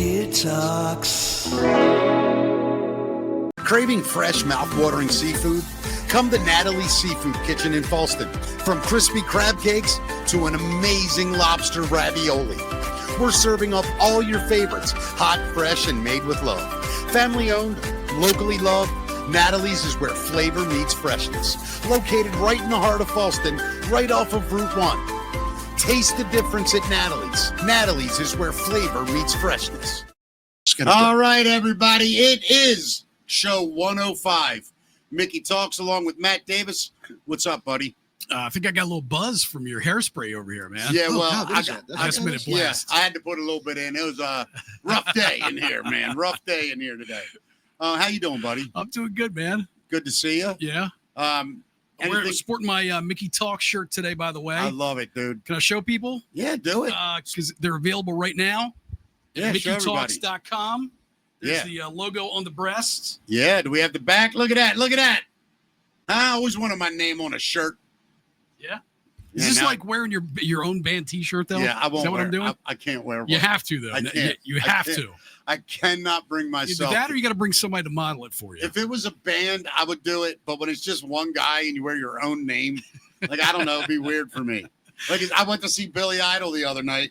Mickey Talks. Craving fresh, mouth-watering seafood? Come to Natalie's Seafood Kitchen in Falston. From crispy crab cakes to an amazing lobster ravioli. We're serving up all your favorites, hot, fresh, and made with love. Family-owned, locally loved, Natalie's is where flavor meets freshness. Located right in the heart of Falston, right off of Route 1. Taste the difference at Natalie's. Natalie's is where flavor meets freshness. All right, everybody. It is show 105. Mickey Talks along with Matt Davis. What's up, buddy? I think I got a little buzz from your hairspray over here, man. Yeah, well, I got last minute blast. Yeah, I had to put a little bit in. It was a rough day in here, man. Rough day in here today. How you doing, buddy? I'm doing good, man. Good to see you. Yeah. We're sporting my Mickey Talk shirt today, by the way. I love it, dude. Can I show people? Yeah, do it. Because they're available right now. Yeah, MickeyTalks.com. There's the logo on the breast. Yeah, do we have the back? Look at that. Look at that. I always wanted my name on a shirt. Yeah. Is this like wearing your own band T-shirt, though? Yeah, I won't. Is that what I'm doing? I can't wear one. You have to, though. I can't. You have to. I cannot bring myself. Either that or you got to bring somebody to model it for you. If it was a band, I would do it. But when it's just one guy and you wear your own name, like, I don't know, it'd be weird for me. Like, I went to see Billy Idol the other night.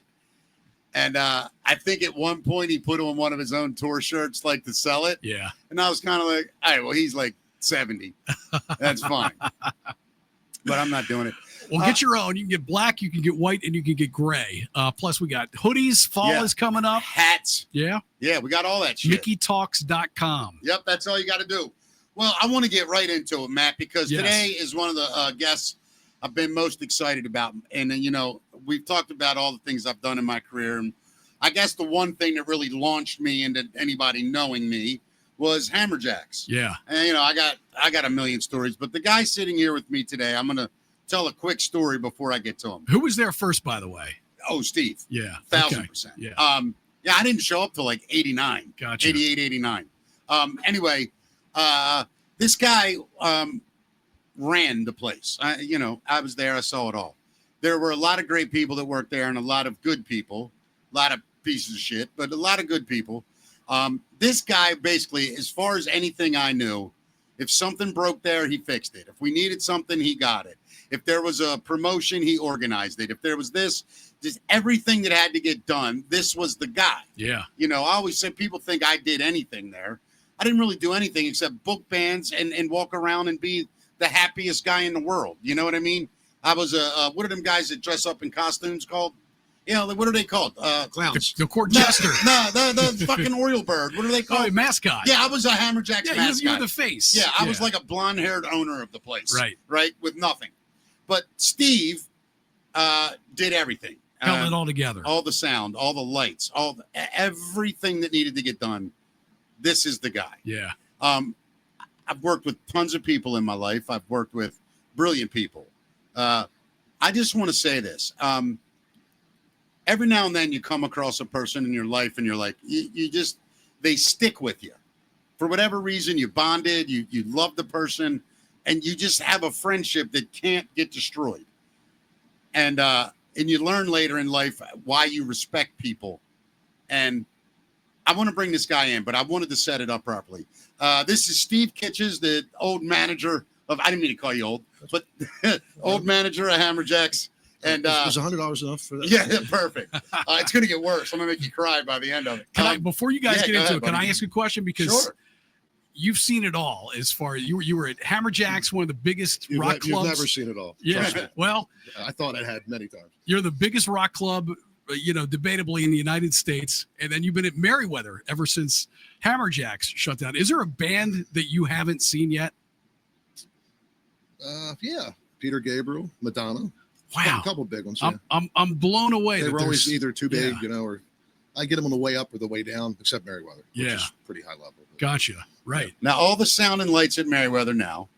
And I think at one point he put on one of his own tour shirts, like, to sell it. Yeah. And I was kind of like, all right, well, he's like 70. That's fine. But I'm not doing it. Well, get your own. You can get black, you can get white, and you can get gray. Plus, we got hoodies. Fall is coming up. Hats. Yeah. Yeah, we got all that shit. MickeyTalks.com. Yep, that's all you got to do. Well, I want to get right into it, Matt, because today is one of the guests I've been most excited about. And, you know, we've talked about all the things I've done in my career. And I guess the one thing that really launched me into anybody knowing me was Hammerjacks. Yeah. And, you know, I got a million stories. But the guy sitting here with me today, I'm going to tell a quick story before I get to him. Who was there first, by the way? Oh, Steve. Yeah. 1,000%. Yeah. Yeah, I didn't show up till like 89. Gotcha. 88, 89. Anyway, this guy ran the place. I was there. I saw it all. There were a lot of great people that worked there and a lot of good people, a lot of pieces of shit, but a lot of good people. This guy basically, as far as anything I knew, if something broke there, he fixed it. If we needed something, he got it. If there was a promotion, he organized it. If there was just everything that had to get done, this was the guy. Yeah. You know, I always say people think I did anything there. I didn't really do anything except book bands and walk around and be the happiest guy in the world. You know what I mean? I was what are them guys that dress up in costumes called? You know, what are they called? Clowns. The court jester. No, the fucking Oriole bird. What are they called? Oh, mascot. Yeah, I was a Hammerjacks mascot. You're the face. Yeah, I was like a blonde-haired owner of the place. Right, with nothing. But Steve did everything. Held it all together. All the sound, all the lights, everything that needed to get done. This is the guy. Yeah. I've worked with tons of people in my life. I've worked with brilliant people. I just want to say this. Every now and then you come across a person in your life and you're like, they stick with you. For whatever reason, you bonded, you love the person, and you just have a friendship that can't get destroyed. And you learn later in life why you respect people. And I want to bring this guy in, but I wanted to set it up properly. This is Steve Kicas, the old manager of, I didn't mean to call you old, but old manager of Hammerjacks. And was $100 enough for that? Yeah, perfect. It's going to get worse. I'm going to make you cry by the end of it. Before you guys get into it, can I ask a question? Because sure. You've seen it all. As far as you were at Hammerjacks, one of the biggest rock clubs. You've never seen it all. Yeah. Well, I thought I had many times. You're the biggest rock club, debatably in the United States, and then you've been at Merriweather ever since Hammerjacks shut down. Is there a band that you haven't seen yet? Yeah, Peter Gabriel, Madonna. Wow, a couple big ones. Yeah. I'm blown away. They were always either too big, or I get them on the way up or the way down, except Merriweather, which is pretty high level. Gotcha. Right. Now, all the sound and lights at Merriweather now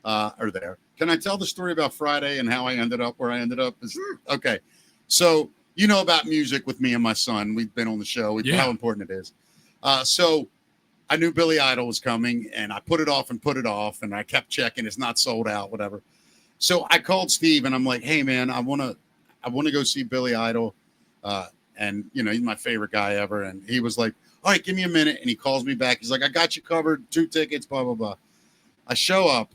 are there. Can I tell the story about Friday and how I ended up where I ended up? Sure. Okay. So, you know about music with me and my son. We've been on the show. How important it is. So I knew Billy Idol was coming, and I put it off, and I kept checking. It's not sold out, whatever. So I called Steve, and I'm like, hey, man, I want to go see Billy Idol. And, you know, he's my favorite guy ever. And he was like, all right, give me a minute. And he calls me back. He's like, I got you covered. 2 tickets, blah, blah, blah. I show up.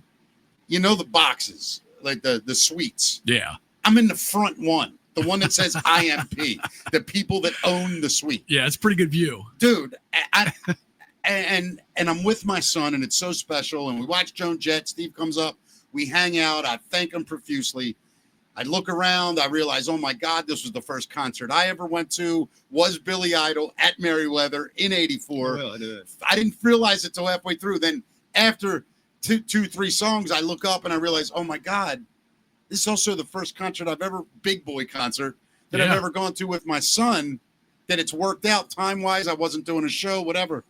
You know the boxes, like the suites. Yeah. I'm in the front one. The one that says IMP. The people that own the suite. Yeah, it's a pretty good view. Dude, and I'm with my son, and it's so special. And we watch Joan Jett. Steve comes up. We hang out. I thank him profusely. I look around. I realize, oh, my God, this was the first concert I ever went to. Was Billy Idol at Merriweather in 84. Well, I didn't realize it till halfway through. Then after 3 songs, I look up and I realize, oh, my God, this is also the first concert big boy concert that I've ever gone to with my son, that it's worked out time-wise. I wasn't doing a show, whatever.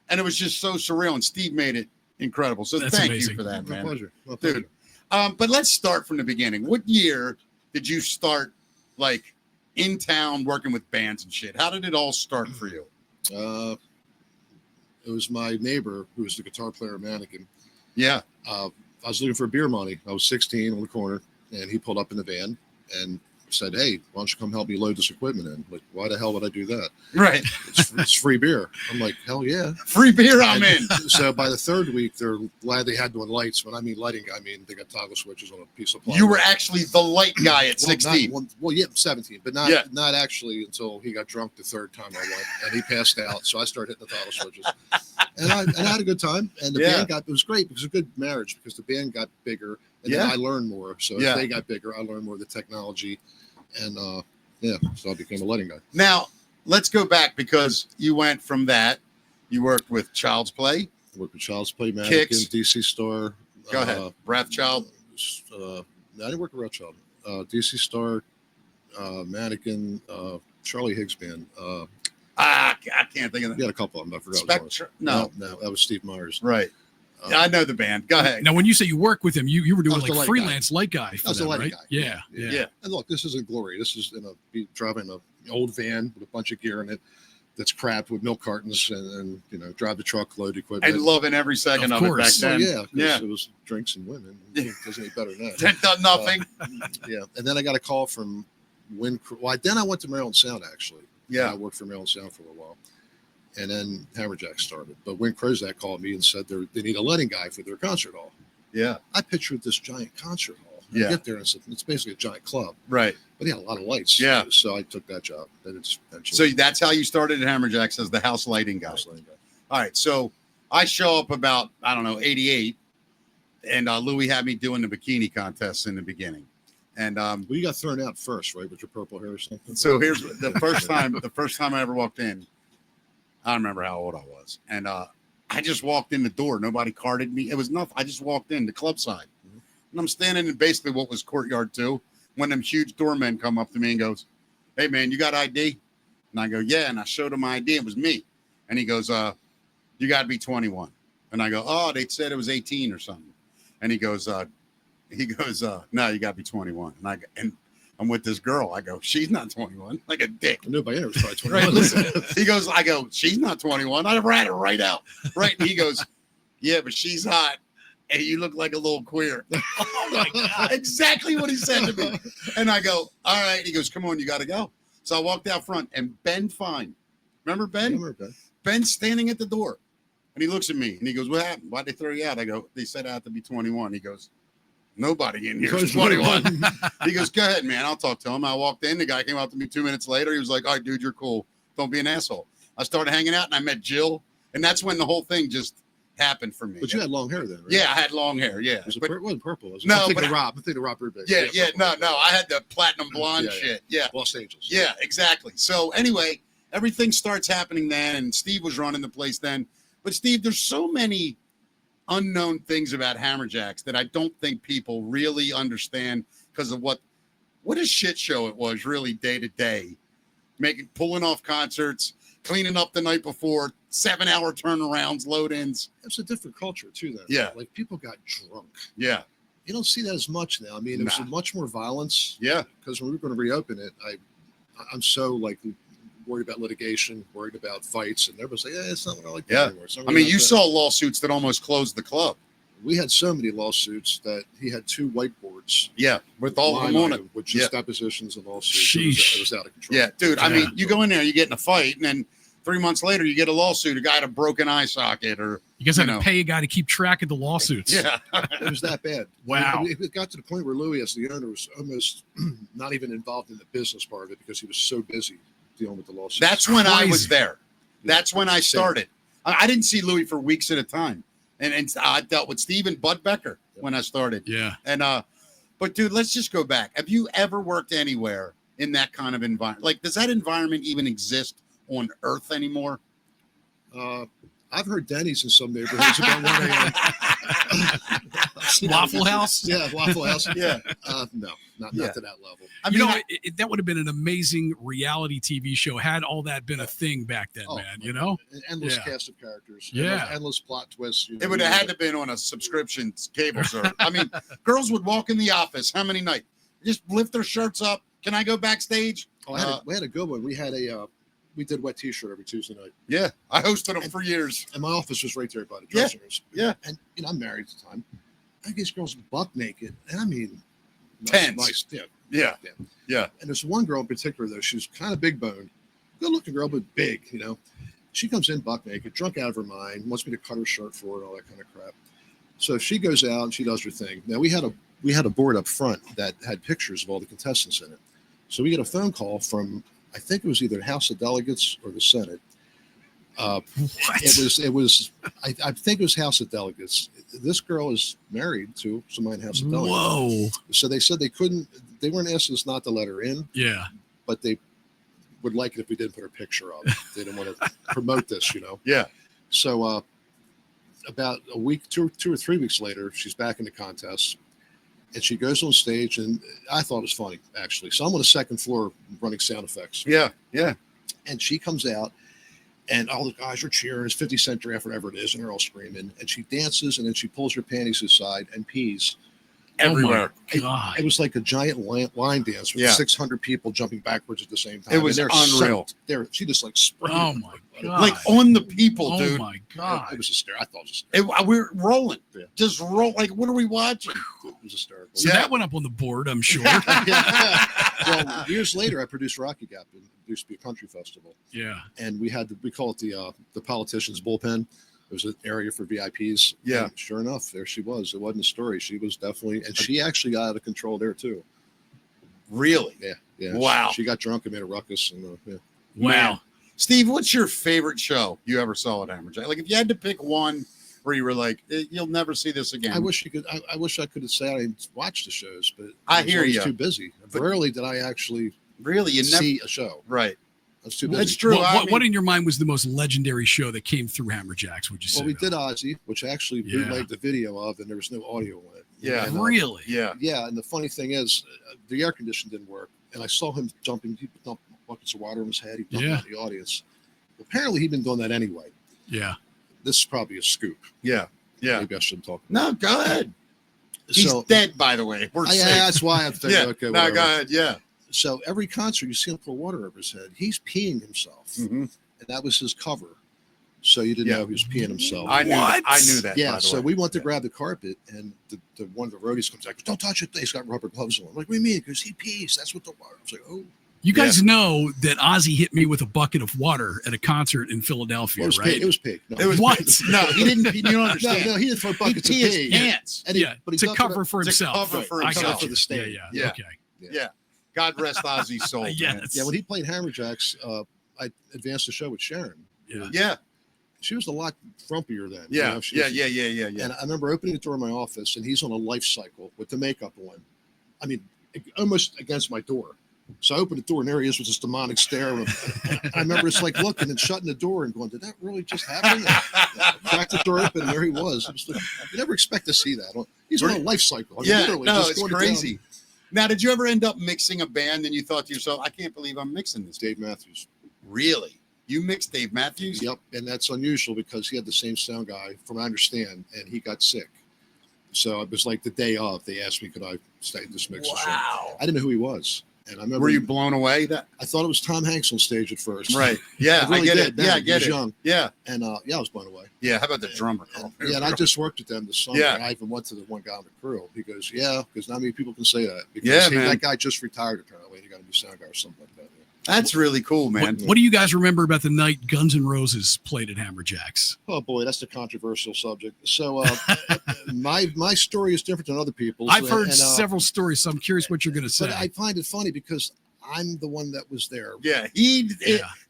And it was just so surreal, and Steve made it incredible. So That's thank amazing. you for that, man. My pleasure. Dude. But let's start from the beginning. What year did you start, like, in town working with bands and shit? How did it all start for you? It was my neighbor who was the guitar player at Mannequin. Yeah. I was looking for beer money. I was 16 on the corner, and he pulled up in the van and said, hey, why don't you come help me load this equipment in? Like, why the hell would I do that? Right. It's free beer. I'm like, hell yeah. Free beer, I'm in. So by the 3rd week, they're glad they had doing lights. When I mean lighting, I mean they got toggle switches on a piece of plywood. You were actually the light guy at 16. Yeah, 17, but not actually until he got drunk the 3rd time I went, and he passed out. So I started hitting the toggle switches, and I had a good time. And the band it was great because it was a good marriage, because the band got bigger, and then I learned more. So as they got bigger, I learned more of the technology, and so I became a lighting guy. Now let's go back, because you went from that. You worked with Child's Play. Worked with Child's Play, Mannequin, Kicks. DC Star. Go ahead. Wrathchild. I didn't work with Wrathchild. DC Star, Mannequin, Charlie Higgs band. I can't think of that. We had a couple of them. I forgot. No, that was Steve Myers. Right. I know the band. Go ahead. Now, when you say you work with him, you were doing I was the like light freelance light guy for I was the them, lighting right? guy. Yeah. And look, this isn't glory. This is driving an old van with a bunch of gear in it that's crapped with milk cartons, and drive the truck, load equipment. And loving every second of it back then. Yeah. It was drinks and women. It doesn't any better than that. That done nothing. And then I got a call from then I went to Maryland Sound, actually. Yeah. I worked for Maryland Sound for a little while. And then Hammerjacks started. But Win Krozak called me and said they need a lighting guy for their concert hall. Yeah. I pictured this giant concert hall. Yeah. I get there and it's basically a giant club. Right. But he had a lot of lights. Yeah. So I took that job. So that's how you started at Hammerjacks, as the house lighting guy. All right. So I show up about, 88. And Louis had me doing the bikini contest in the beginning. And you got thrown out first, right? With your purple hair or something. So here's the first time I ever walked in. I don't remember how old I was. And I just walked in the door. Nobody carded me. It was nothing. I just walked in the club side. And I'm standing in basically what was Courtyard 2. When them huge doormen come up to me and goes, hey, man, you got ID? And I go, yeah. And I showed him my ID. It was me. And he goes, you got to be 21. And I go, oh, they said it was 18 or something. And he goes, no, you got to be 21. And I'm with this girl. I go, she's not 21. Like a dick. Nobody ever was probably 21. Right, listen. He goes, I go, she's not 21. I ran it right out. Right. And he goes, yeah, but she's hot. And you look like a little queer. Oh my God. Exactly what he said to me. And I go, all right. He goes, come on, you got to go. So I walked out front, and Ben Fine. Remember Ben? I remember Ben. Ben's standing at the door. And he looks at me and he goes, what happened? Why'd they throw you out? I go, they said I have to be 21. He goes, nobody in here is 21. He goes, go ahead, man. I'll talk to him. I walked in. The guy came up to me 2 minutes later. He was like, all right, dude, you're cool. Don't be an asshole. I started hanging out, and I met Jill. And that's when the whole thing just happened for me. But you had long hair then, right? Yeah, I had long hair. Yeah. It wasn't purple. Was it? No, I'm thinking of Rob Rubik. Yeah. No. I had the platinum blonde shit. Yeah. Los Angeles. Yeah, exactly. So anyway, everything starts happening then, and Steve was running the place then. But Steve, there's so many unknown things about Hammerjacks that I don't think people really understand, because of what a shit show it was, really, day to day, pulling off concerts, cleaning up the night before, 7-hour turnarounds, load-ins. It's a different culture too then. Yeah. Like, people got drunk. Yeah. You don't see that as much now. I mean, there's much more violence. Yeah. Because when we were going to reopen it, I'm so worried about litigation, worried about fights, and everybody's like, it's not what I like anymore. I mean, you saw lawsuits that almost closed the club. we had so many lawsuits that he had 2 whiteboards. Yeah, with all of them on it. With just depositions and lawsuits. Sheesh. It was out of control. Yeah, dude. I mean, you go in there, you get in a fight, and then 3 months later, you get a lawsuit. A guy had a broken eye socket, or you guys had to pay a guy to keep track of the lawsuits. Yeah, it was that bad. Wow. It got to the point where Louis, as the owner, was almost not even involved in the business part of it because he was so busy dealing with the lawsuits. that's when I was Crazy. there. That's when I started. I didn't see Louis for weeks at a time, and I dealt with Steve and Bud Becker when I started. Yeah. And but dude, let's just go back. Have you ever worked anywhere in that kind of environment? Like, does that environment even exist on Earth anymore? I've heard Denny's in some neighborhoods about 1 a.m. Waffle House? Yeah, Waffle House. Yeah. No, not to that level. I mean, that would have been an amazing reality TV show had all that been a thing back then, man. You know, An endless cast of characters. Yeah. Endless plot twists. it would have had to been on a subscription cable service. I mean, girls would walk in the office. How many nights? Just lift their shirts up. Can I go backstage? Oh, we had a good one. We had we did Wet T-shirt every Tuesday night. Yeah, I hosted them for years. And my office was right there by the dressing rooms. Yeah. And I'm married at the time. I think these girls buck naked. And I mean, Tense. nice. Yeah. And there's one girl in particular, though. She was kind of big boned, good looking girl, but big, She comes in buck naked, drunk out of her mind, wants me to cut her shirt for her and all that kind of crap. So she goes out and she does her thing. Now we had a board up front that had pictures of all the contestants in it. So we get a phone call from, I think it was either the House of Delegates or the Senate. what? It was. I think it was House of Delegates. This girl is married to somebody in House of Delegates. Whoa. So they said they weren't asking us not to let her in, Yeah. but they would like it if we didn't put her picture up. They didn't want to promote this, Yeah. So about a week, two or 3 weeks later, she's back in the contest. And she goes on stage, and I thought it was funny, actually. So I'm on the second floor running sound effects. Yeah. And she comes out, and all the guys are cheering. It's 50 Cent draft, whatever it is, and they're all screaming. And she dances, and then she pulls her panties aside and pees. Everywhere. Oh my God. It was like a giant line dance with Yeah. 600 people jumping backwards at the same time. It was And unreal. She just like sprayed. Oh my God. Like on the people, Oh dude. my God. It was hysterical. I thought it was hysterical. We're rolling. Yeah. Just roll. Like, what are we watching? It was hysterical. So Yeah. that went up on the board, I'm sure. Well, years later, I produced Rocky Gap. It used to be a country festival. Yeah. And we call it the politician's bullpen. It was an area for VIPs. Yeah. And sure enough, there she was. It wasn't a story. She was definitely, and she actually got out of control there too. Really? Yeah. Wow. She got drunk and made a ruckus. And yeah. Wow. Steve, what's your favorite show you ever saw at Hammerjack? Like, if you had to pick one where you were like, you'll never see this again. I wish I could have said I watched the shows, but I was hear always you. too busy. Rarely did I actually Really? You never see a show. Right. I was too busy. It's true. What in your mind was the most legendary show that came through Hammerjacks, would you say? Well, we did Ozzy, which I actually Yeah. bootlegged the video of, and there was no audio on it. Yeah. And, Really? Yeah. Yeah, and the funny thing is, the air conditioning didn't work, and I saw him dumping. He dumped buckets of water on his head. He dumped Yeah. it in the audience. Apparently, he'd been doing that anyway. Yeah. This is probably a scoop. Yeah. Maybe I shouldn't talk. No, go ahead. He's So dead, by the way. We're yeah, safe. that's why I'm thinking. Yeah. Okay, No, whatever. go ahead. Yeah. So every concert, you see him pour water over his head. He's peeing himself, Mhm. and that was his cover. So you didn't Yeah. know he was peeing himself. I knew. What? I knew that. Yeah, by the so way. we went to grab the carpet, and the one of the roadies comes out, "Don't touch it." He's got rubber gloves on. I'm like, "What do you mean?" Because he pees. That's what the water. I was like, "Oh." You guys know that Ozzy hit me with a bucket of water at a concert in Philadelphia, Well, it was right? pig. It was pig. No, It was What? No, he didn't. You don't no, understand. no, he didn't throw He buckets of pee his pig. pants. And he, Yeah, but he to dumped it cover up- for to himself. cover for I himself. got For you. the stage. Yeah. Yeah. Okay. Yeah. God rest Ozzy's soul. man. Yes. Yeah, when he played Hammerjacks, I advanced the show with Sharon. Yeah. Yeah. She was a lot frumpier then. Yeah. She Yeah. was- Yeah. Yeah. Yeah. Yeah. And I remember opening the door of my office, and he's on a life cycle with the makeup on. I mean, almost against my door. So I opened the door, and there he is with this demonic stare. I remember it's like looking and shutting the door and going, "Did that really just happen?" Cracked the door open, and there he was. It was like, you never expect to see that. He's on a life cycle. I mean, Yeah. literally No, just it's going down. crazy. Now, did you ever end up mixing a band and you thought to yourself, I can't believe I'm mixing this? Dave Matthews. Really? You mixed Dave Matthews? Yep, and that's unusual because he had the same sound guy, from what I understand, and he got sick. So it was like the day of. They asked me, could I stay this mix? Wow. I didn't know who he was, And I remember. Were you blown away? That I thought it was Tom Hanks on stage at first. right? Yeah, I really get did. it. Then. Yeah, I He get was it. young. Yeah, and I was blown away. yeah. How about the drummer? Yeah, and I just worked with them this summer. Yeah. I even went to the one guy on the crew. He goes, because not many people can say that. Because Yeah, man. that guy just retired apparently. He got a new sound guy or something like that. That's really cool, man. What do you guys remember about the night Guns N' Roses played at Hammerjacks? Oh boy, that's a controversial subject. So my story is different than other people's. I've heard and, several stories, so I'm curious what you're going to say. But I find it funny because I'm the one that was there. Yeah,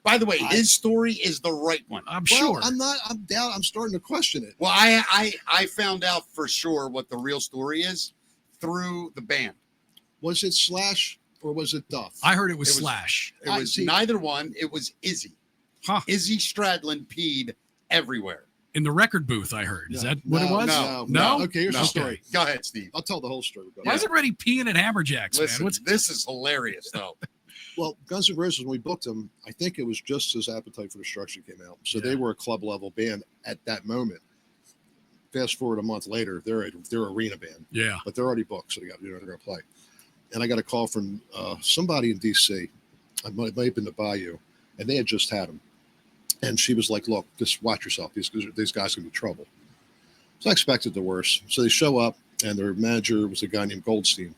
by the way, his story is the right one. I'm Well, sure. I'm not. I'm down. I'm starting to question it. Well, I found out for sure what the real story is through the band. Was it Slash or was it Duff? I heard it was It was- Slash. It was neither one. It was Izzy. Huh. Izzy Stradlin peed everywhere. In the record booth, I heard. Is No, that what it was? No. Okay, here's No. the story. Go ahead, Steve. I'll tell the whole story. Why is everybody peeing at Hammerjacks, Listen, man? this is hilarious, though. Well, Guns N' Roses, when we booked them, I think it was just as Appetite for Destruction came out. So they were a club level band at that moment. Fast forward a month later, they're arena band, Yeah. but they're already booked, so they're going to play. And I got a call from somebody in D.C. It might have been the Bayou, and they had just had them. And she was like, "Look, just watch yourself. These guys can be trouble." So I expected the worst. So they show up, and their manager was a guy named Goldstein.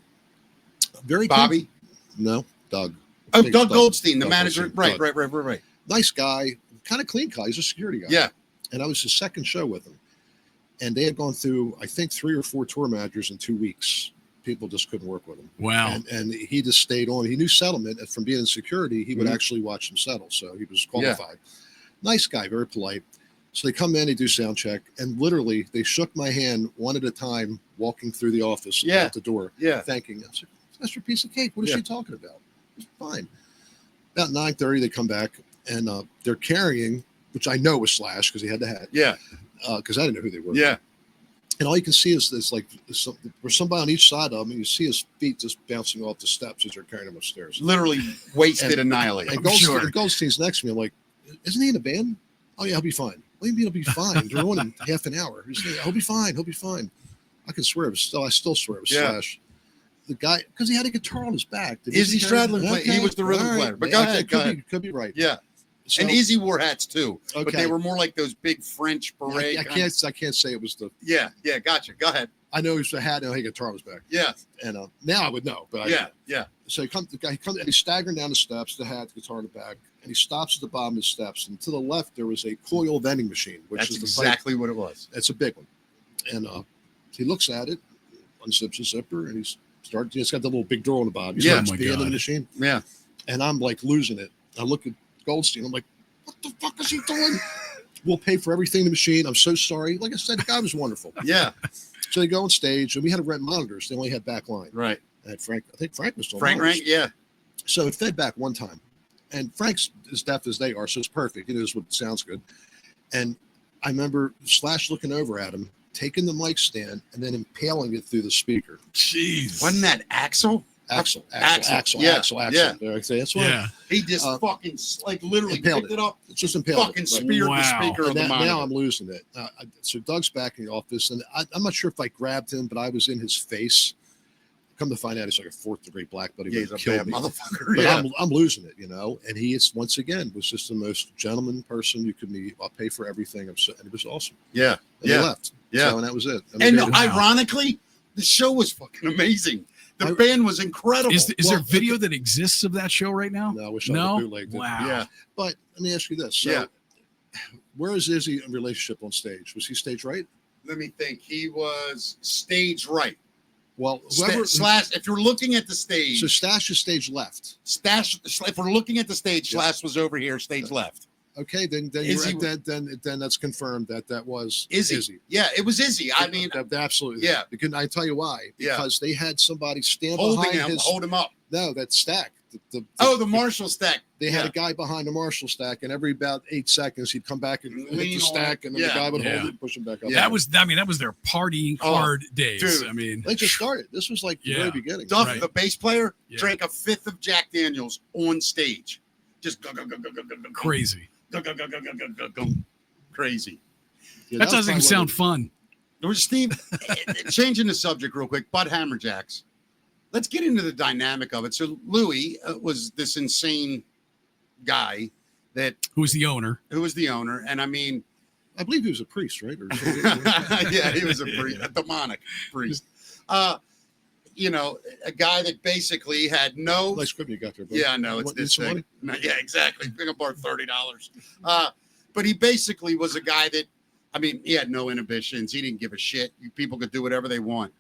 Very Bobby? Good. No, Doug. Oh, Big Doug Goldstein, the Doug manager. Goldstein. Right. Nice guy, kind of clean guy. He's a security guy. Yeah. And I was his second show with him. And they had gone through, I think, 3 or 4 tour managers in 2 weeks. People just couldn't work with him. Wow. And he just stayed on. He knew settlement. And from being in security, he would actually watch them settle. So he was qualified. Nice guy, very polite. So they come in, they do sound check. And literally, they shook my hand one at a time, walking through the office out the door, thanking us. That's your piece of cake. What is she talking about? It's fine. About 9:30, they come back, and they're carrying, which I know was Slash because he had the hat. Yeah. Because I didn't know who they were. Yeah. And all you can see is this, like, there's somebody on each side of him, and you see his feet just bouncing off the steps as they're carrying him upstairs. Literally wasted, annihilated. And Goldstein's next to me. I'm like, isn't he in a band? Oh, yeah, he'll be fine. What do you mean he'll be fine? They're on in half an hour. He'll be fine. He'll be fine. I can swear I still swear it was Slash. The guy, because he had a guitar on his back. Izzy Stradlin played. He was the rhythm player. But go ahead. Could be right. Yeah. So, and Izzy wore hats too, but Okay. they were more like those big French beret. I can't say it was the. Yeah, gotcha. Go ahead. I know he was a hat and he had a guitar on his back. Yeah. And now I would know, but yeah. So he comes and he's staggering down the steps, the hat, the guitar in the back, and he stops at the bottom of the steps. And to the left there was a coil vending machine, which That's is exactly what it was. It's a big one. And he looks at it, unzips the zipper, and it's got the little big door on the bottom. He starts being in the machine. Yeah. And I'm like losing it. I look at Goldstein. I'm like, what the fuck is he doing? We'll pay for everything in the machine. I'm so sorry. Like I said, the guy was wonderful. Yeah. So they go on stage, and we had to rent monitors. They only had back line. Right. And I think Frank was still Frank monitors. Rank, yeah. So it fed back one time. And Frank's as deaf as they are, so it's perfect. He knows what sounds good. And I remember Slash looking over at him, taking the mic stand, and then impaling it through the speaker. Jeez. Wasn't that Axel? Axel. Yeah. Yeah. That's what Yeah. He just fucking literally impaled picked it up, it's just impaled. fucking speared the speaker of the monitor. Now I'm losing it. So Doug's back in the office, and I'm not sure if I grabbed him, but I was in his face. Come to find out, he's like a 4th degree black, but he would he's kill a bad me. motherfucker. But Yeah. I'm losing it, And he is once again was just the most gentleman person you could meet. I'll pay for everything. And it was awesome. Yeah. And he left. Yeah. So, and that was it. And ironically, the show was fucking amazing. The band was incredible. Is there video that exists of that show right now? No, I wish I would bootlegged it. Wow. Yeah. But let me ask you this. So, where is Izzy in relationship on stage? Was he stage right? Let me think. He was stage right. Well, whoever Slash, if you're looking at the stage. So Stash is stage left. If we're looking at the stage, Slash was over here, stage left. Okay, then that's confirmed that was Izzy. Yeah, it was Izzy. I mean, absolutely. Yeah. Because I tell you why. Because they had somebody stand hold him up. No, that stack. The Marshall stack. They had a guy behind the Marshall stack, and every about 8 seconds he'd come back and hit the stack, and then the guy would hold it and push him back up. That was their party hard days. Dude. I mean, they just started. This was like the very beginning. Duff, the bass player, drank a 5th of Jack Daniels on stage. Just crazy. Crazy. Yeah, that doesn't even sound fun. There was Steve. Changing the subject real quick. Bud Hammerjacks. let's get into the dynamic of it. So Louis was this insane guy who was the owner. And I mean, I believe he was a priest, right? Yeah, he was a priest, a demonic priest. You know, a guy that basically had no. Nice equipment you got there, bud. Yeah, no, it's this thing. No, yeah, exactly. Pick up our $30. But he basically was a guy that, I mean, he had no inhibitions. He didn't give a shit. People could do whatever they want.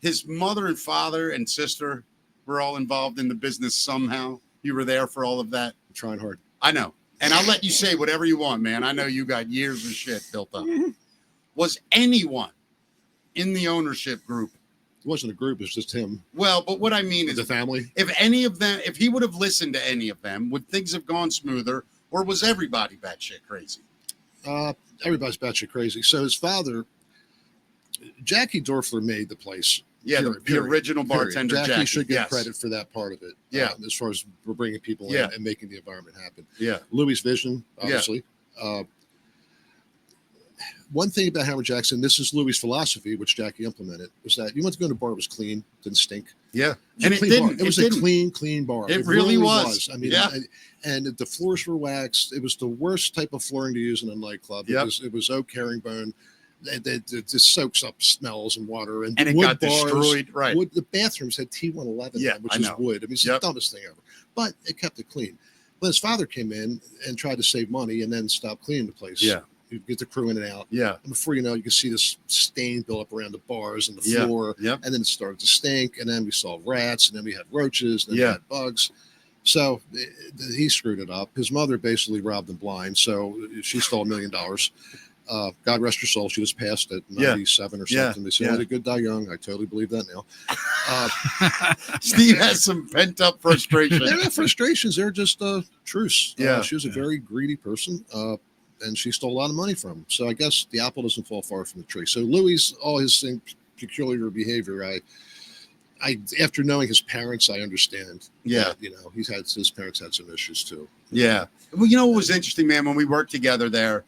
His mother and father and sister were all involved in the business somehow. You were there for all of that. I'm trying hard. I know. And I'll let you say whatever you want, man. I know you got years of shit built up. Was anyone in the ownership group? It wasn't a group. It was just him. Well, but what I mean is the family. If any of them, if he would have listened to any of them, would things have gone smoother, or was everybody batshit crazy? Everybody's batshit crazy. So his father, Jackie Dorfler, made the place. Yeah, the original bartender. Jackie should get credit for that part of it. Yeah, as far as we're bringing people in and making the environment happen. Yeah, Louis' vision, obviously. Yeah. One thing about Hammerjacks, and this is Louis' philosophy, which Jackie implemented, was that you went to go to a bar, it was clean, didn't stink. Yeah, and it didn't. It was a clean bar. It really was. I mean, and the floors were waxed. It was the worst type of flooring to use in a nightclub. Yep. It was oak herringbone. It just soaks up smells and water. And it got destroyed. Right. The bathrooms had T111, which is wood. I mean, it's the dumbest thing ever. But it kept it clean. But his father came in and tried to save money and then stopped cleaning the place. Yeah. You get the crew in and out. Yeah. And before you know, you can see this stain build up around the bars and the floor. Yep. And then it started to stink. And then we saw rats. And then we had roaches. And then we had bugs. So he screwed it up. His mother basically robbed him blind. So she stole $1 million. God rest her soul. She was passed at 97 or something. They said, "Let good die young." I totally believe that now. Steve has some pent up frustration. They're not frustrations. They're just truths. Yeah. She was a very greedy person. And she stole a lot of money from him. So I guess the apple doesn't fall far from the tree. So Louis, all his peculiar behavior, I after knowing his parents, I understand. Yeah. That, his parents had some issues too. Yeah. Well, you know what was interesting, man? When we worked together there,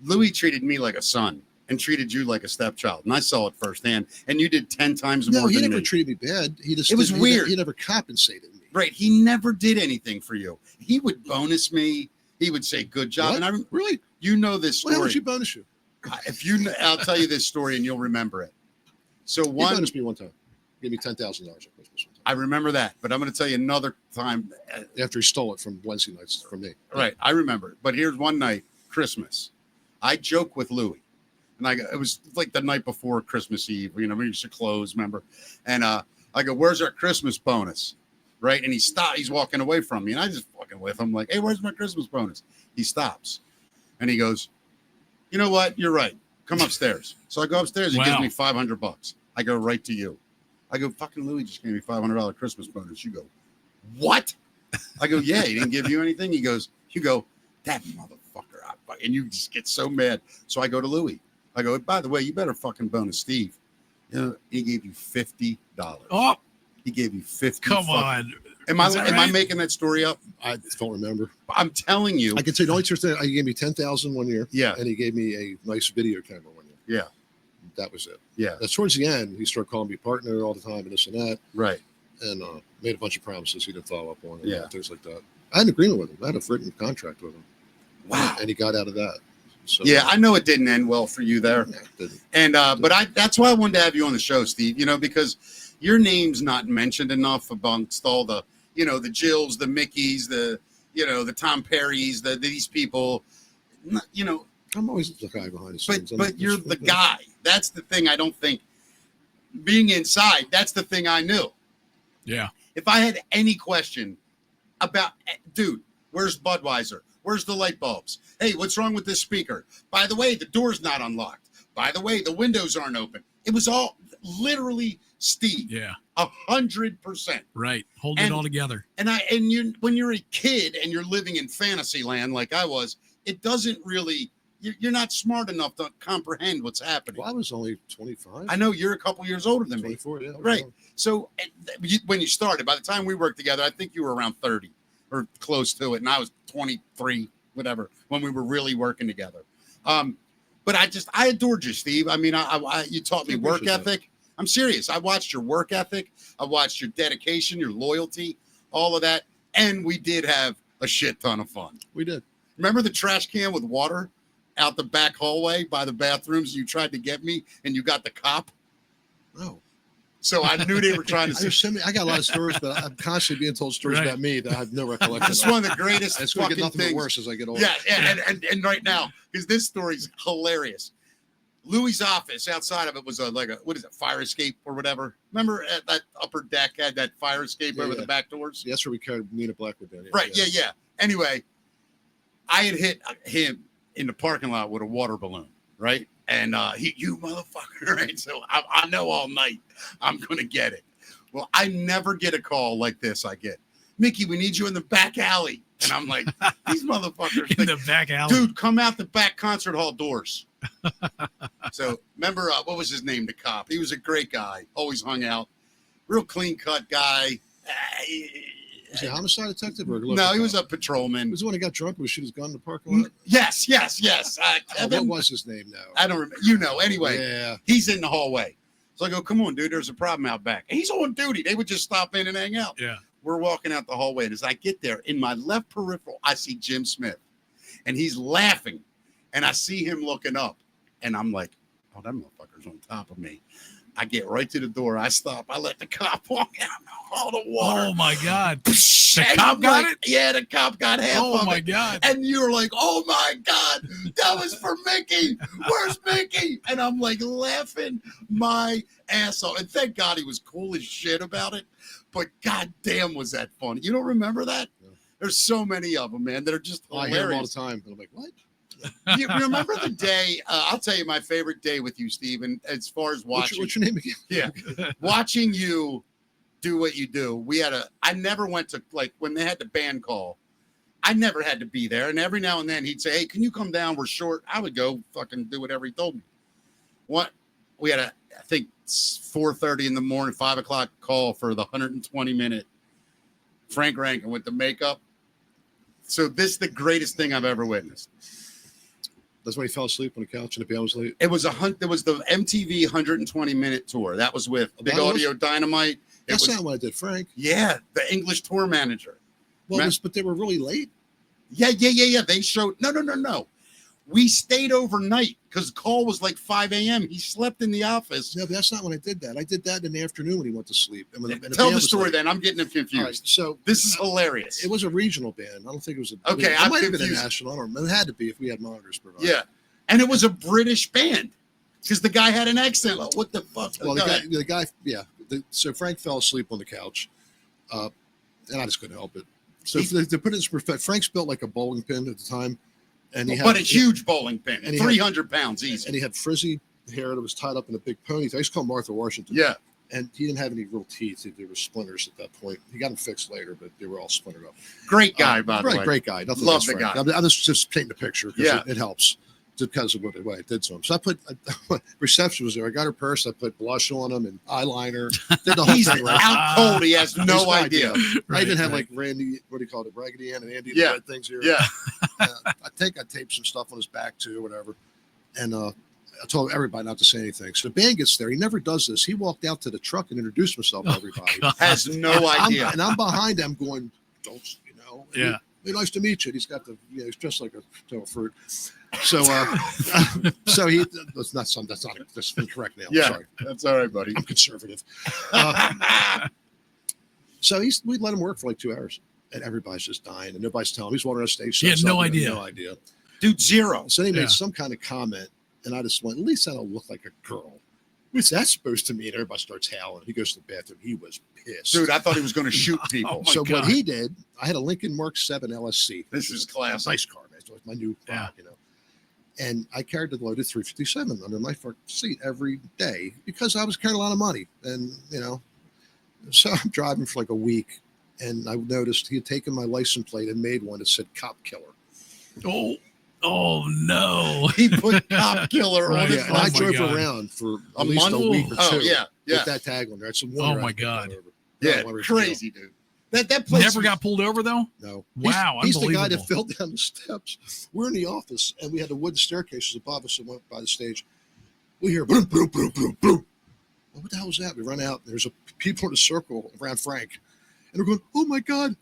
Louis treated me like a son and treated you like a stepchild. And I saw it firsthand. And you did 10 times more than me. No, he never treated me bad. It was weird. He never compensated me. Right. He never did anything for you. He would bonus me. He would say, "Good job." What? And really? You know this story. Well, how would she bonus you? I'll tell you this story and you'll remember it. So he bonused me one time. Gave me $10,000 at Christmas. I remember that, but I'm going to tell you another time. After he stole it from Wednesday nights from me. Right. I remember it. But here's one night, Christmas. I joke with Louis. And it was like the night before Christmas Eve. We used to close, remember? And I go, "Where's our Christmas bonus?" Right. And he stopped. He's walking away from me. And I just fucking with him like, "Hey, where's my Christmas bonus?" He stops. And he goes, "You know what? You're right. Come upstairs." So I go upstairs. He gives me $500. I go, "Right to you." I go, "Fucking Louis just gave me $500 Christmas bonus." You go, "What?" I go, "Yeah, he didn't give you anything." You go, "That motherfucker." And you just get so mad. So I go to Louis. I go, "By the way, you better fucking bonus Steve." He gave you $50. Oh, he gave you 50. Come on. Am I making that story up? I don't remember. I'm telling you. I can say the only truth that he gave me $10,000 one year. Yeah. And he gave me a nice video camera one year. Yeah. That was it. Yeah. That's towards the end. He started calling me partner all the time and this and that. Right. And made a bunch of promises he didn't follow up on. Yeah. Things like that. I had an agreement with him. I had a written contract with him. Wow. And he got out of that. So, yeah, I know it didn't end well for you there. Yeah, it didn't. And but that's why I wanted to have you on the show, Steve, because your name's not mentioned enough amongst all the, the Jills, the Mickeys, the Tom Perrys, these people, I'm always the guy behind the scenes. But you're the guy. That's the thing I don't think. Being inside, that's the thing I knew. Yeah. If I had any question about, dude, where's Budweiser? Where's the light bulbs? Hey, what's wrong with this speaker? By the way, the door's not unlocked. By the way, the windows aren't open. It was all literally Steve. Yeah. 100%. Right. Holding it all together. And when you're a kid and you're living in fantasy land like I was, it doesn't really, you're not smart enough to comprehend what's happening. Well, I was only 25. I know you're a couple years older than 24, me. Yeah. Right. So when you started, by the time we worked together, I think you were around 30 or close to it. And I was 23, whatever, when we were really working together. But I adored you, Steve. I mean, you taught me work ethic. I'm serious. I watched your work ethic. I watched your dedication, your loyalty, all of that. And we did have a shit ton of fun. We did. Remember the trash can with water out the back hallway by the bathrooms? You tried to get me and you got the cop. Oh. So I knew they were trying to. I got a lot of stories, but I'm constantly being told stories about me that I have no recollection. It's one of the greatest. It's going to get nothing things. but worse as I get older. Yeah, and right now, because this story's hilarious. Louis' office outside of it was fire escape or whatever. Remember at that upper deck had that fire escape over the back doors? Yeah, that's where we carried Nina Blackwood down. Right, yeah. Anyway, I had hit him in the parking lot with a water balloon, right? And you motherfucker, right? So I know all night I'm going to get it. Well, I never get a call like this. I get, Mickey, we need you in the back alley. And I'm like, these motherfuckers. In the back alley. Dude, come out the back concert hall doors. So remember, what was his name, the cop? He was a great guy. Always hung out. Real clean-cut guy. Was he a homicide detective? Or No, he was a patrolman. He was the one who got drunk and would shoot his gun in the parking lot? Yes. What was his name now? I don't remember. Anyway, Yeah. he's in the hallway. So I go, come on, dude, there's a problem out back. And he's on duty. They would just stop in and hang out. Yeah. We're walking out the hallway. And as I get there, in my left peripheral, I see Jim Smith. And he's laughing. And I see him looking up. And I'm like, oh, that motherfucker's on top of me. I get right to the door. I stop. I let the cop walk out all the water. Oh, my God. The cop got it? Yeah, the cop got half of it. Oh, my God. And you're like, oh, my God, that was for Mickey. Where's Mickey? And I'm like laughing my ass off. And thank God he was cool as shit about it. But goddamn, was that funny. You don't remember that? No. There's so many of them, man, that are just hilarious. I hear them all the time. And I'm like, what? You remember the day? I'll tell you my favorite day with you, Steven, as far as watching. What's your name again? Yeah. Watching you do what you do. I never went to, like, when they had the band call, I never had to be there. And every now and then he'd say, hey, can you come down? We're short. I would go fucking do whatever he told me. We had I think 4:30 in the morning, 5 o'clock call for the 120-minute Frank Rankin with the makeup. So this is the greatest thing I've ever witnessed. That's when he fell asleep on the couch and the band was late. It was the MTV 120-minute tour. That was with Big Audio Dynamite. That's not what I did, Frank. Yeah, the English tour manager. Well, but they were really late. Yeah. They showed no. We stayed overnight because the call was like 5 a.m. He slept in the office. No, but that's not when I did that. I did that in the afternoon when he went to sleep. And Tell the story then. I'm getting confused. All right, so this is hilarious. It was a regional band. I don't think it was a. Okay, it might have been a national. I don't remember. It had to be if we had monitors provided. Yeah, and it was a British band because the guy had an accent. Like, what the fuck? Well, the guy, yeah. So Frank fell asleep on the couch, and I just couldn't help it. So to put it in perspective, Frank's built like a bowling pin at the time. And he had a huge bowling pin, and 300 pounds easy. And he had frizzy hair that was tied up in a big ponytail. I used to call him Martha Washington. Yeah. And he didn't have any real teeth. There were splinters at that point. He got them fixed later, but they were all splintered up. Great guy, by the way. Great guy. Nothing Love the guy. I'm just painting a picture because it helps. Just because of what I did to him. So I put reception was there. I got her purse. I put blush on him and eyeliner. Did the whole He's thing right. out cold. He has no idea. I even had like Randy, what do you call it, Raggedy Ann and Andy the red things here. Yeah. I think I taped some stuff on his back too, or whatever. And I told everybody not to say anything. So the band gets there. He never does this. He walked out to the truck and introduced himself to everybody. Has no idea. And I'm behind him going, don't, Yeah. Hey, nice to meet you. And he's got he's dressed like a fruit. So, so that's incorrect now. Yeah, sorry. That's all right, buddy. I'm conservative. So we let him work for like 2 hours, and everybody's just dying, and nobody's telling him. He's walking on stage. He had no idea. No idea. Dude, zero. So then he made some kind of comment, and I just went, at least I don't look like a girl. What's that supposed to mean? Everybody starts howling. He goes to the bathroom. He was pissed. Dude, I thought he was going to shoot people. So what he did, I had a Lincoln Mark 7 LSC. This is classic. Nice car, man. It was my new car, And I carried the loaded 357 under my front seat every day because I was carrying a lot of money. And, so I'm driving for like a week, and I noticed he had taken my license plate and made one that said cop killer. Oh no. He put cop killer on it. And I drove around for at least a week or two with that tag on there. It's my God. Yeah, crazy, dude. That place never got pulled over though? No. Wow, he's the guy that fell down the steps. We're in the office, and we had the wooden staircases above us that went by the stage. We hear boom, boom, boom, boom, boom. well, what the hell is that? We run out. And there's people in a circle around Frank, and we're going, oh my God,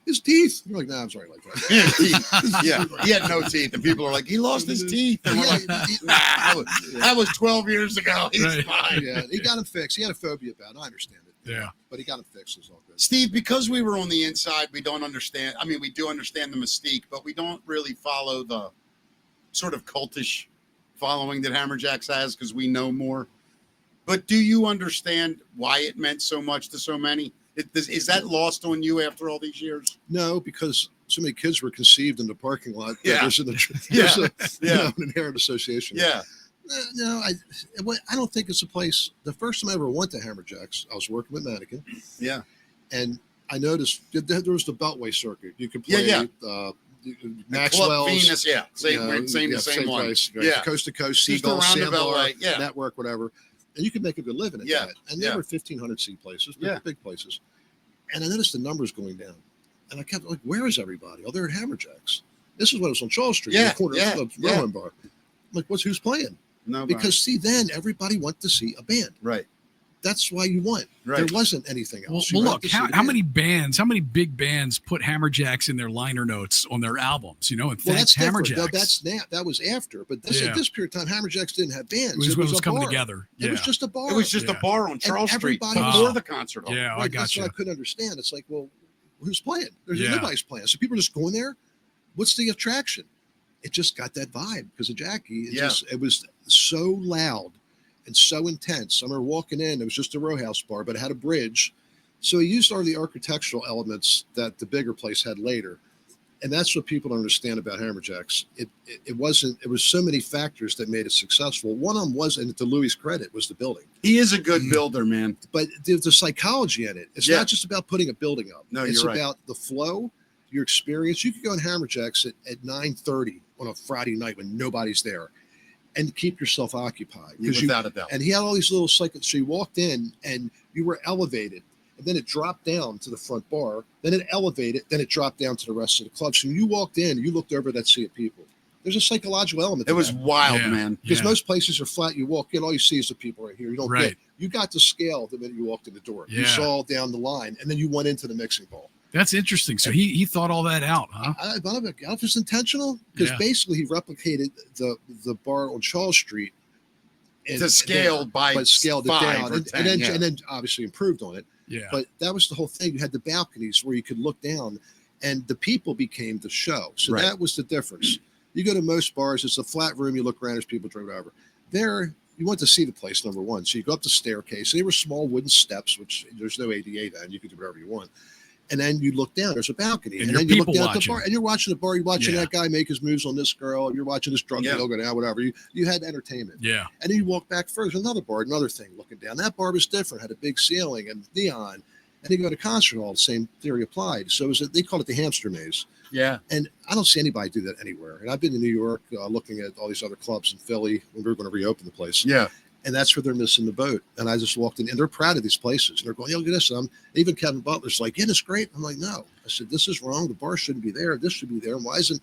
his teeth. We're like, nah, I'm sorry, like that. Yeah, he had no teeth, and people are like, he lost his teeth. And we're like, that was 12 years ago. He's fine. Yeah, he got him fixed. He had a phobia about it. I understand it. Yeah, but he got him fixed. It's all good. Steve, because we were on the inside, we don't understand. I mean, we do understand the mystique, but we don't really follow the sort of cultish following that Hammerjacks has because we know more. But do you understand why it meant so much to so many? Is that lost on you after all these years? No, because so many kids were conceived in the parking lot. Yeah. There's an inherent association. Yeah. No, I don't think it's a place. The first time I ever went to Hammerjacks, I was working with Mannequin. Yeah. And I noticed that there was the Beltway circuit. You could play Maxwell's. Venus, same one. Place, right? Yeah. Coast to coast, Just Seagull, around the Sandbar, Beltway, Network, whatever. And you could make a good living at that. And they were 1,500 seat places, big places. And I noticed the numbers going down. And I kept like, where is everybody? Oh, they're at Hammerjacks. This is when it was on Charles Street, in the corner of the Rowan Bar. I'm like, who's playing? No, because see, then everybody went to see a band. Right. That's why you went. Right. There wasn't anything else. Well look, how many big bands put Hammerjacks in their liner notes on their albums? You know, and that's Hammerjacks. That was after. But at this period of time, Hammerjacks didn't have bands. It was coming together. It was just a bar. It was just a bar on Charles Street before the concert hall. Yeah, right, I got that's you. What I couldn't understand. It's like, well, who's playing? There's nobody's playing. So people are just going there. What's the attraction? It just got that vibe because of Jackie. It was so loud and so intense. I remember walking in, it was just a row house bar, but it had a bridge. So he used all the architectural elements that the bigger place had later. And that's what people don't understand about Hammerjacks. It was so many factors that made it successful. One of them was, and to Louis' credit, was the building. He is a good builder, man. But the psychology in it, it's not just about putting a building up. No, it's you're right. about the flow, your experience. You could go in Hammerjacks at 9:30 on a Friday night when nobody's there and keep yourself occupied. Without a doubt. And he had all these little cycles. So you walked in and you were elevated. And then it dropped down to the front bar. Then it elevated. Then it dropped down to the rest of the club. So when you walked in, you looked over that sea of people. There's a psychological element. It was wild, man. Because most places are flat. You walk in, all you see is the people right here. You don't get. You got to scale the minute you walked in the door. You saw down the line, and then you went into the mixing bowl. That's interesting. So he thought all that out, huh? I don't know if it's intentional, because basically he replicated the bar on Charles Street. Scaled it down, and then obviously improved on it. Yeah. But that was the whole thing. You had the balconies where you could look down, and the people became the show. So that was the difference. You go to most bars, it's a flat room. You look around, there's people drink over. There, you went to see the place, number one. So you go up the staircase. They were small wooden steps, which there's no ADA then. You could do whatever you want. And then you look down, there's a balcony. And then you look down at the bar, and you're watching the bar. You're watching that guy make his moves on this girl. You're watching this drug deal go down, whatever. You had entertainment. Yeah. And then you walk back further, there's another bar, another thing looking down. That bar was different, had a big ceiling and neon. And you go to concert hall, the same theory applied. So they called it the hamster maze. Yeah. And I don't see anybody do that anywhere. And I've been to New York looking at all these other clubs in Philly when we were going to reopen the place. Yeah. And that's where they're missing the boat. And I just walked in, and they're proud of these places. And they're going, look at this. And even Kevin Butler's like, yeah, it's great. I'm like, no. I said, this is wrong. The bar shouldn't be there. This should be there. And why isn't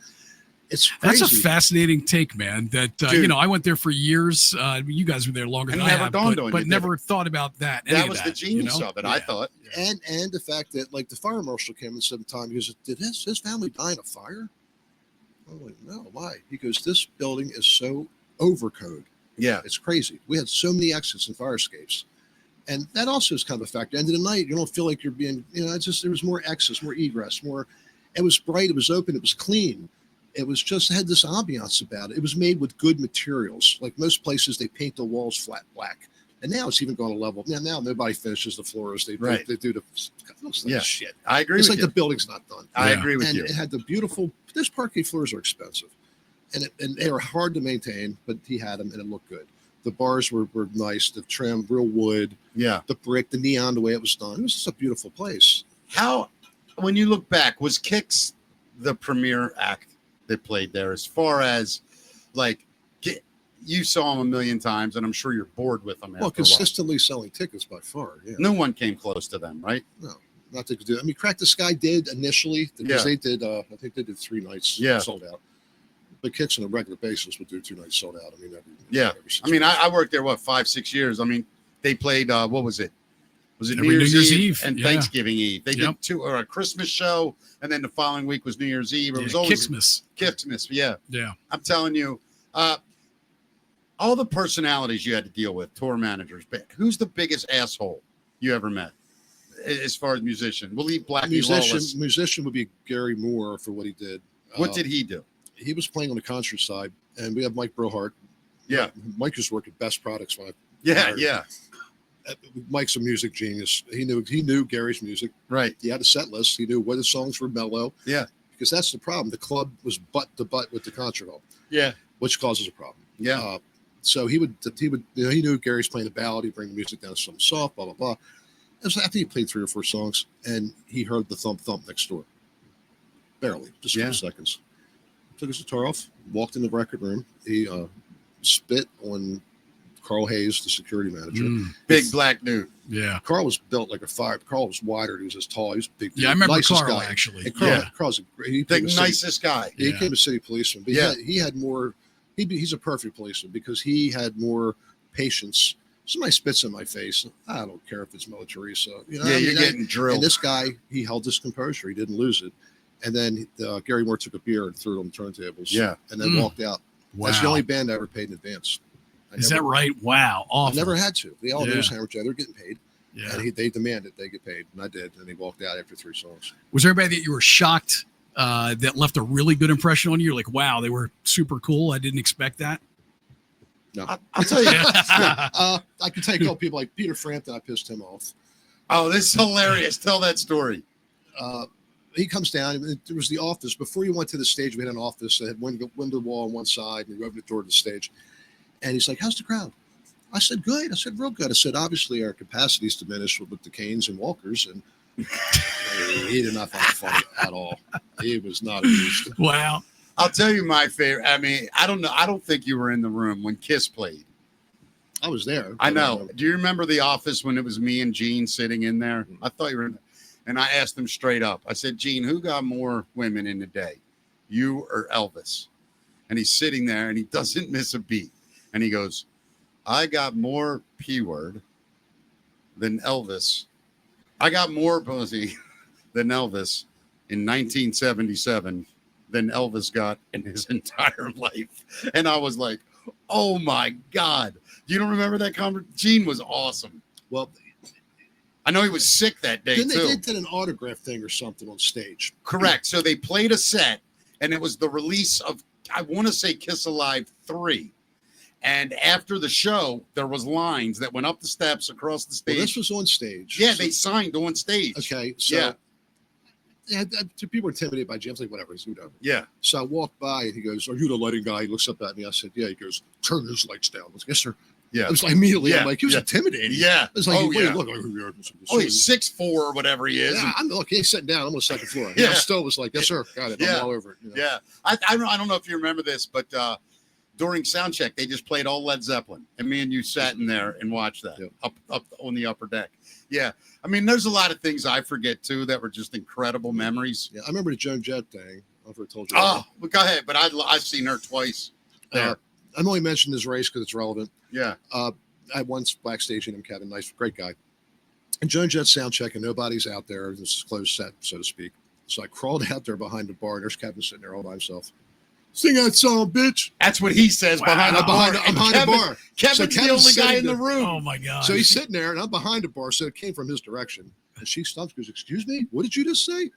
it's crazy. That's a fascinating take, man. That I went there for years. You guys were there longer than I have, but never thought about that. That was the genius of it, I thought. And the fact that like the fire marshal came and said the time, he goes, did his family die in a fire? I'm like, no, why? He goes, this building is so overcode. Yeah, it's crazy. We had so many exits and fire escapes. And that also is kind of a factor. End of the night, you don't feel like you're being, it's just, there was more exits, more egress, it was bright, it was open, it was clean. It was just had this ambiance about it. It was made with good materials. Like most places, they paint the walls flat black. And now it's even gone a level. Now nobody finishes the floors. They do the shit. I agree it's with like you. the building's not done. I agree with you. And it had the beautiful, those parquet floors are expensive. And they were hard to maintain, but he had them and it looked good. The bars were nice, the trim, real wood. Yeah. The brick, the neon, the way it was done. It was just a beautiful place. How, when you look back, was Kicks the premier act that played there, as far as like you saw him a million times and I'm sure you're bored with them? Well, consistently selling tickets by far. Yeah. No one came close to them, right? No, not to do. I mean, Crack the Sky did initially because they did. I think they did 3 nights sold out. But Kicks on a regular basis would do 2 nights sold out. I mean, every I mean, I worked there 5-6 years. I mean, They played what was it? Was it Every New Year's Eve and Thanksgiving Eve? They Yep. did two, or a Christmas show, and then the following week was New Year's Eve. It was always Kixmas. Yeah. I'm telling you, all the personalities you had to deal with, tour managers. But who's the biggest asshole you ever met, as far as musician? We'll leave Blackie Lawless. Musician would be Gary Moore for what he did. What did he do? He was playing on the concert side, and we have Mike Brohart. Yeah, Mike used to work at Best Products when I yeah. Mike's a music genius. He knew Gary's music. Right. He had a set list. He knew what his songs were mellow. Yeah. Because that's the problem. The club was butt to butt with the concert hall. Yeah. Which causes a problem. Yeah. So he knew Gary's playing the ballad. He'd bring the music down to something soft, blah, blah, blah. And so I think he played 3 or 4 songs, and he heard the thump next door. Barely. Just a couple seconds. Took his guitar off, walked in the record room. He spit on Carl Hayes, the security manager. Big black dude. Yeah. Carl was built like a fire. Carl was wider. He was as tall. He was big. Yeah, I remember nicest Carl, guy. actually. And Carl's a great. The nicest guy. He became a city policeman. But he had more. He's a perfect policeman because he had more patience. Somebody spits in my face. I don't care if it's military. So, you're getting drilled. And this guy, he held his composure. He didn't lose it. And then Gary Moore took a beer and threw it on the turntables. Yeah. And then walked out. Wow. That's the only band I ever paid in advance. Is that right? Wow. Awful. I never had to. They all knew Hammerjack. They're getting paid. Yeah. And they demanded they get paid. And I did. And he walked out after 3 songs. Was there anybody that you were shocked that left a really good impression on you? You're like, wow, they were super cool. I didn't expect that. No. I'll tell you. I can tell you a couple people like Peter Frampton. I pissed him off. Oh, this is hilarious. Tell that story. He comes down. There was the office. Before you went to the stage, we had an office that had window wall on one side, and you opened the door to the stage. And he's like, how's the crowd? I said, good. I said, real good. I said, obviously, our capacity is diminished with the canes and walkers. And he did not find it funny at all. He was not amused. Wow. I'll tell you my favorite. I mean, I don't know. I don't think you were in the room when Kiss played. I was there. I know. Do you remember the office when it was me and Gene sitting in there? I thought you were in. And I asked him straight up. I said, Gene, who got more women in the day, you or Elvis? And he's sitting there and he doesn't miss a beat. And he goes, I got more P-word than Elvis. I got more pussy than Elvis in 1977 than Elvis got in his entire life. And I was like, oh my God. You don't remember that conversation? Gene was awesome. Well, I know he was sick that day, too. They did an autograph thing or something on stage. Correct. So they played a set, and it was the release of, I want to say, Kiss Alive 3. And after the show, there was lines that went up the steps across the stage. Well, this was on stage. Yeah, they signed on stage. Okay, so people were intimidated by Jim's like, whatever, he's whatever. Yeah. So I walked by, and he goes, are you the lighting guy? He looks up at me. I said, yeah. He goes, turn those lights down. I was like, yes, sir. Yeah. It was like immediately, I'm like, he was intimidating. Yeah. It's like, look. He's 6'4" or whatever he is. Yeah, look, he's sitting down. I'm on the second floor. Yeah. I still was like, yes, sir. Got it. I'm all over it. You know? Yeah. I don't know if you remember this, but during sound check, they just played all Led Zeppelin. And me and you sat in there and watched that up on the upper deck. Yeah. I mean, there's a lot of things I forget, too, that were just incredible memories. Yeah. I remember the Joan Jett thing. I don't know if I told you. Oh, well, go ahead. But I've seen her twice there. I'm only mentioning this race because it's relevant. Yeah. I had once backstage in him, Kevin, nice, great guy. And Joan Jett sound check, and nobody's out there. This is closed set, so to speak. So I crawled out there behind the bar, and there's Kevin sitting there all by himself. Sing that song, bitch. That's what he says behind the bar. I'm behind the bar. Kevin's the only guy in the room. Oh, my God. So he's sitting there, and I'm behind the bar, so it came from his direction. And she stops and goes, excuse me? What did you just say?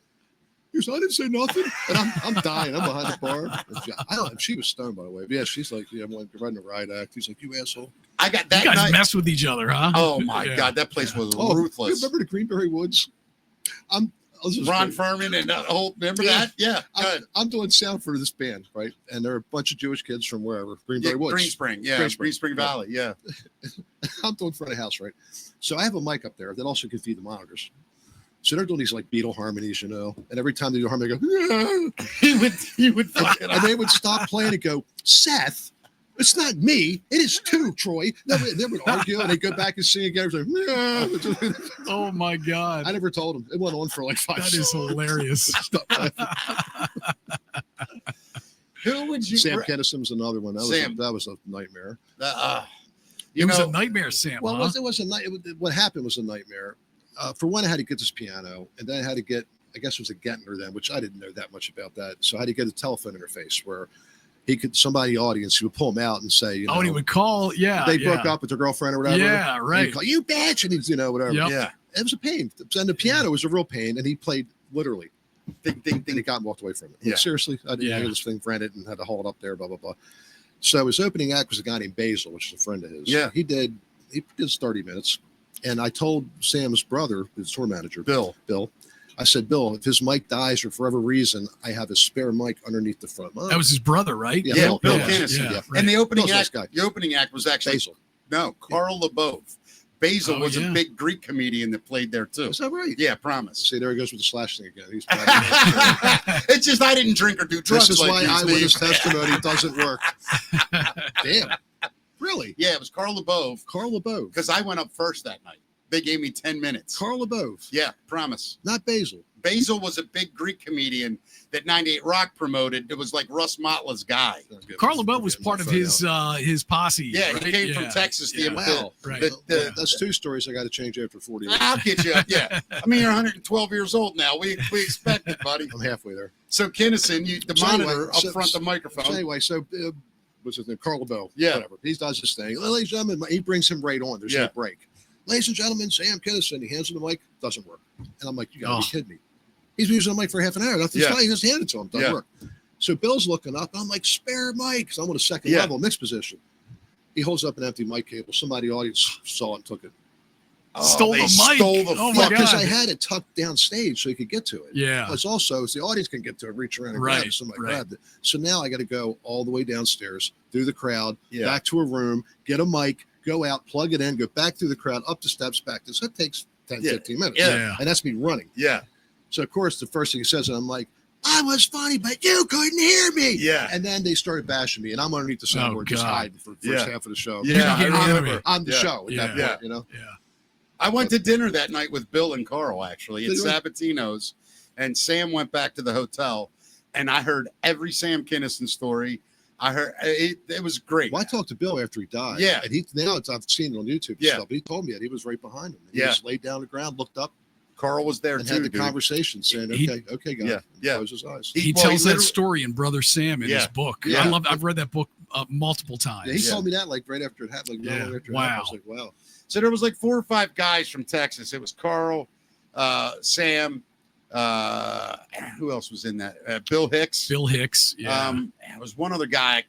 He goes, I didn't say nothing. And I'm dying. I'm behind the bar. I don't know. She was stoned, by the way. But yeah, she's like, I'm running a riot act. He's like, you asshole. I got that. You guys night. messed with each other, huh? Oh, my God. That place was ruthless. You remember the Greenberry Woods? Ron Furman and that whole, remember that? Yeah. I'm doing sound for this band, right? And there are a bunch of Jewish kids from wherever. Greenberry Woods. Green Spring Valley. Yeah. I'm doing front of house, right? So I have a mic up there that also can feed the monitors. So they're doing these like Beatle harmonies, you know, and every time they do harmony, they go, he would fuck it up. And they would stop playing and go, Seth, it's not me, it is too, Troy. They would argue and they go back and sing again. Like, oh my God. I never told them. It went on for like 5 That is hilarious. Who would you? Sam Kennison was another one. That was a nightmare. It was a nightmare, Sam. Well, huh? it was a night. What happened was a nightmare. For one, I had to get this piano, and then I had to get, I guess it was a Gettner then, which I didn't know that much about that. So I had to get a telephone interface where somebody in the audience, he would pull him out and say, you know, and he would call. Yeah. they broke up with their girlfriend or whatever. Yeah, right. He'd call, you bitch, and he's, whatever. Yep. Yeah. It was a pain. And the piano was a real pain, and he played literally. Ding, ding, And he ding. got and walked away from it. Yeah. Seriously, I didn't hear this thing rented and had to haul it up there, blah, blah, blah. So his opening act was a guy named Basil, which is a friend of his. Yeah. He did 30 minutes. And I told Sam's brother, his tour manager, Bill. I said, Bill, if his mic dies for whatever reason, I have a spare mic underneath the front. That was his brother, right? Yeah, Yeah, Bill yeah, Kinnison. yeah. And the opening Bill's act, nice guy. the opening act was actually Basil. Carl LeBeouf. Basil Oh, was yeah. a big Greek comedian that played there too. Is that right? Yeah, promise. See, there he goes with the slash thing again. He's It's just I didn't drink or do drugs. This is like why you, eyewitness Steve. testimony doesn't work. Damn. Really? Yeah, it was Carl LeBeouf Carl LeBeouf. because I went up first that night. They gave me 10 minutes. Carl LeBeouf. Yeah, promise. Not Basil. Basil was a big Greek comedian that 98 Rock promoted. It was like Russ Motla's guy. Carl LeBeouf was part of his posse. Yeah, right? he came from Texas. Yeah. Wow. Right. That's two stories I got to change after 40 minutes. I'll get you up. Yeah. I mean, you're 112 years old now. We expect it, buddy. I'm halfway there. So Kinnison, the So monitor anyway, up front the microphone. So anyway, what's his name? Carl LeBeouf. Yeah. Whatever. He does this thing. Ladies and gentlemen, he brings him right on. There's Yeah. no break. Ladies and gentlemen, Sam Kinnison. He hands him the mic. Doesn't work. And I'm like, you got to be kidding me. He's been using the mic for half an hour. Nothing's Yeah. He just handed it to him. Doesn't work. So Bill's looking up. I'm like, spare mic. So I'm on a second level mix position. He holds up an empty mic cable. Somebody in the audience saw it and took it. Stole the mic. Stole the Oh my fuck. God. Because I had it tucked down stage so he could get to it. Yeah. It's also, so the audience can get to it, reach around and grab it. Somebody grabbed it. So now I got to go all the way downstairs, through the crowd, back to a room, get a mic, go out, plug it in, go back through the crowd, up the steps, back. So that takes 10, 15 minutes. Yeah. And that's me running. Yeah. So, of course, the first thing he says, and I'm like, I was funny, but you couldn't hear me. Yeah. And then they started bashing me, and I'm underneath the soundboard just hiding for the first half of the show. Yeah. I'm the show at that point, Yeah. I went to dinner that night with Bill and Carl, actually, at Sabatino's, and Sam went back to the hotel, and I heard every Sam Kinnison story. I heard it was great. Well, I talked to Bill after he died. Yeah. And I've seen it on YouTube and stuff, but he told me that he was right behind him. He just laid down on the ground, looked up, Carl was there and too. had the conversation saying, okay, guys. Yeah. Close his eyes. He tells that story in Brother Sam in his book. Yeah. I've read that book multiple times. Yeah, he told me that like right after it happened. Like, after it happened. I was like, wow. So there was like 4 or 5 guys from Texas. It was Carl, Sam, who else was in that? Bill Hicks. Yeah. It was one other guy.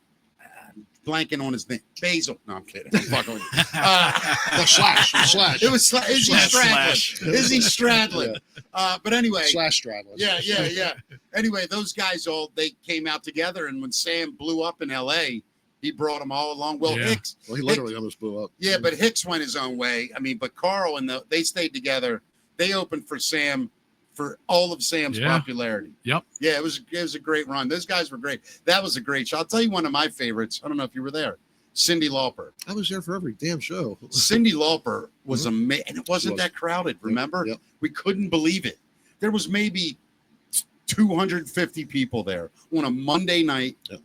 Blanking on his name. Basil. No, I'm kidding. I'm fucking with you. The slash. It was Izzy Stradlin. Izzy Stradlin. But anyway. Slash Stradlin. Yeah. Anyway, those guys they came out together, and when Sam blew up in L.A., he brought them all along. Well, Hicks. Well, he literally almost blew up. Yeah, but Hicks went his own way. I mean, but Carl and they stayed together. They opened for Sam for all of Sam's popularity. Yep. Yeah, it was a great run. Those guys were great. That was a great show. I'll tell you one of my favorites. I don't know if you were there. Cyndi Lauper. I was there for every damn show. Cyndi Lauper was amazing. And it wasn't that crowded, remember? Yep. We couldn't believe it. There was maybe 250 people there on a Monday night. Yep.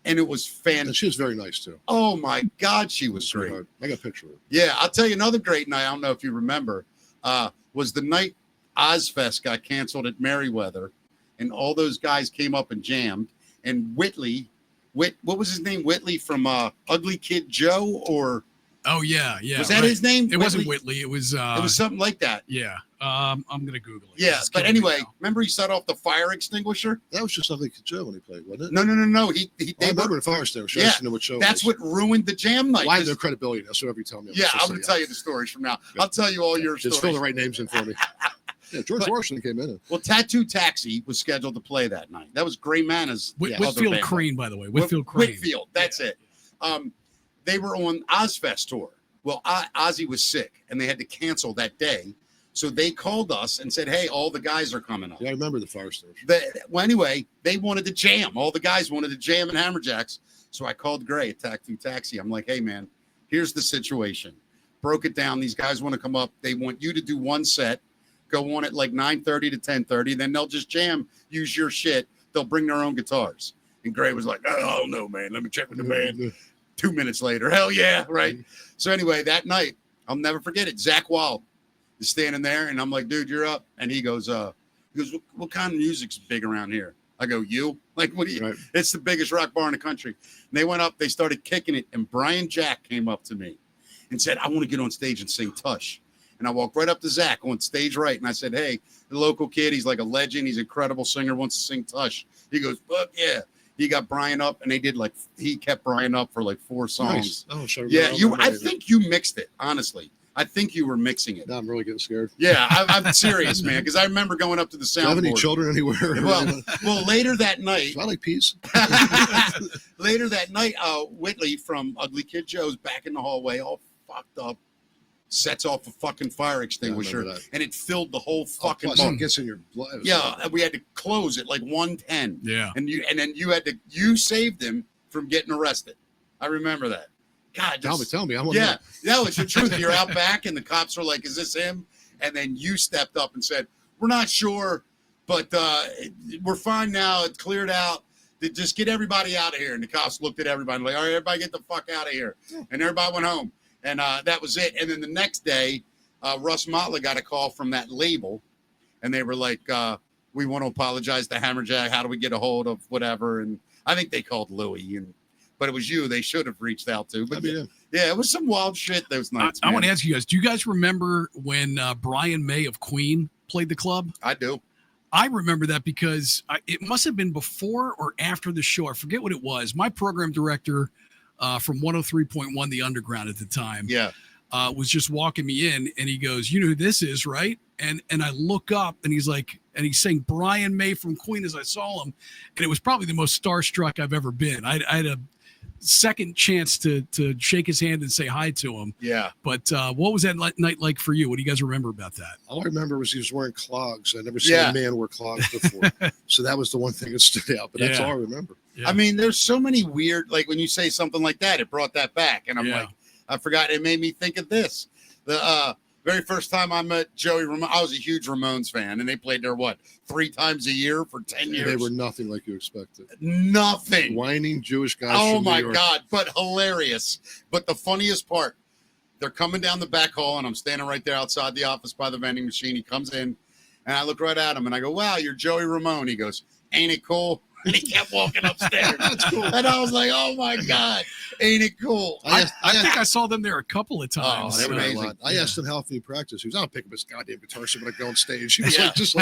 And it was fantastic. And she was very nice, too. Oh, my God, she was great. I got a picture of her. Yeah, I'll tell you another great night. I don't know if you remember. Was the night Ozfest got canceled at Merriweather, and all those guys came up and jammed. And what was his name? Whitley from Ugly Kid Joe, or yeah. Was that his name? It wasn't Whitley. It was something like that. Yeah. I'm gonna Google it. Yeah, but anyway, remember he set off the fire extinguisher? That was just Ugly Kid Joe when he played, wasn't it? No. I remember the fire extinguisher. I just know what show. That's what ruined the jam night. Well, I have no credibility now, so whatever you tell me. I'm going to tell you the stories from now. I'll tell you all your stories. Just fill the right names in for me. Yeah, George Washington came in. Well, Tattoo Taxi was scheduled to play that night. That was Gray Mana's. Whitfield Crane, by the way. Whitfield Crane. Whitfield, that's it. They were on Ozfest tour. Well, Ozzy was sick, and they had to cancel that day. So they called us and said, hey, all the guys are coming up. Yeah, I remember the fire stairs. Well, anyway, they wanted to jam. All the guys wanted to jam in Hammerjacks. So I called Gray at Tattoo Taxi. I'm like, hey, man, here's the situation. Broke it down. These guys want to come up. They want you to do one set, go on at like 9:30 to 10:30. Then they'll just jam, use your shit. They'll bring their own guitars. And Gray was like, oh, no, man. Let me check with the band. 2 minutes later, hell yeah, right? So anyway, that night, I'll never forget it. Zach Wild is standing there, and I'm like, dude, you're up. And he goes, what kind of music's big around here? I go, you? Like, what do you? Right. It's the biggest rock bar in the country. And they went up, they started kicking it, and Brian Jack came up to me and said, I want to get on stage and sing Tush. And I walked right up to Zach on stage right, and I said, hey, the local kid, he's like a legend. He's an incredible singer, wants to sing Tush. He goes, fuck yeah. He got Brian up, and he kept Brian up for like 4 songs. Nice. Oh, sure. Yeah, I think you mixed it, honestly. I think you were mixing it. Now I'm really getting scared. Yeah, I'm serious, man, because I remember going up to the soundboard. Do you have any children anywhere? Well, later that night. I like peace. Later that night, Whitley from Ugly Kid Joe's back in the hallway, all fucked up, sets off a fucking fire extinguisher, and it filled the whole fucking bar. It gets in your blood. Yeah, and we had to close at like 1:10. Yeah, and then you saved him from getting arrested. I remember that. God, tell me. I want to know. No, it's the truth. You're out back, and the cops are like, "Is this him?" And then you stepped up and said, "We're not sure, but we're fine now. It's cleared out. Just get everybody out of here." And the cops looked at everybody like, "All right, everybody, get the fuck out of here." Yeah. And everybody went home, and that was it. And then the next day, Russ Motley got a call from that label, and they were like, "We want to apologize to Hammerjack. How do we get a hold of whatever?" And I think they called Louie but it was you they should have reached out to. But yeah, it was some wild shit those nights. I want to ask you guys, do you guys remember when Brian May of Queen played the club? I do. I remember that because it must have been before or after the show. I forget what it was. My program director from 103.1 The Underground at the time was just walking me in, and he goes, you know who this is, right? And I look up, and he's like, and he's saying Brian May from Queen as I saw him, and it was probably the most starstruck I've ever been. I had a second chance to shake his hand and say hi to him. Yeah. But what was that night like for you? What do you guys remember about that? All I remember was he was wearing clogs. I never seen a man wear clogs before. So that was the one thing that stood out. But that's all I remember. Yeah. I mean, there's so many weird, like when you say something like that, it brought that back. And I'm like, I forgot. It made me think of this. The very first time I met Joey Ramone, I was a huge Ramones fan, and they played there, 3 times a year for 10 years? They were nothing like you expected. Nothing. Whining Jewish guys. Oh, my God. But hilarious. But the funniest part, they're coming down the back hall, and I'm standing right there outside the office by the vending machine. He comes in, and I look right at him, and I go, wow, you're Joey Ramone. He goes, ain't it cool? And he kept walking upstairs. That's cool. And I was like, oh, my God. Ain't it cool? I think I saw them there a couple of times. Oh, they were amazing. I asked him how often he practiced. He was, I'll pick up his goddamn guitar so when I go on stage. He was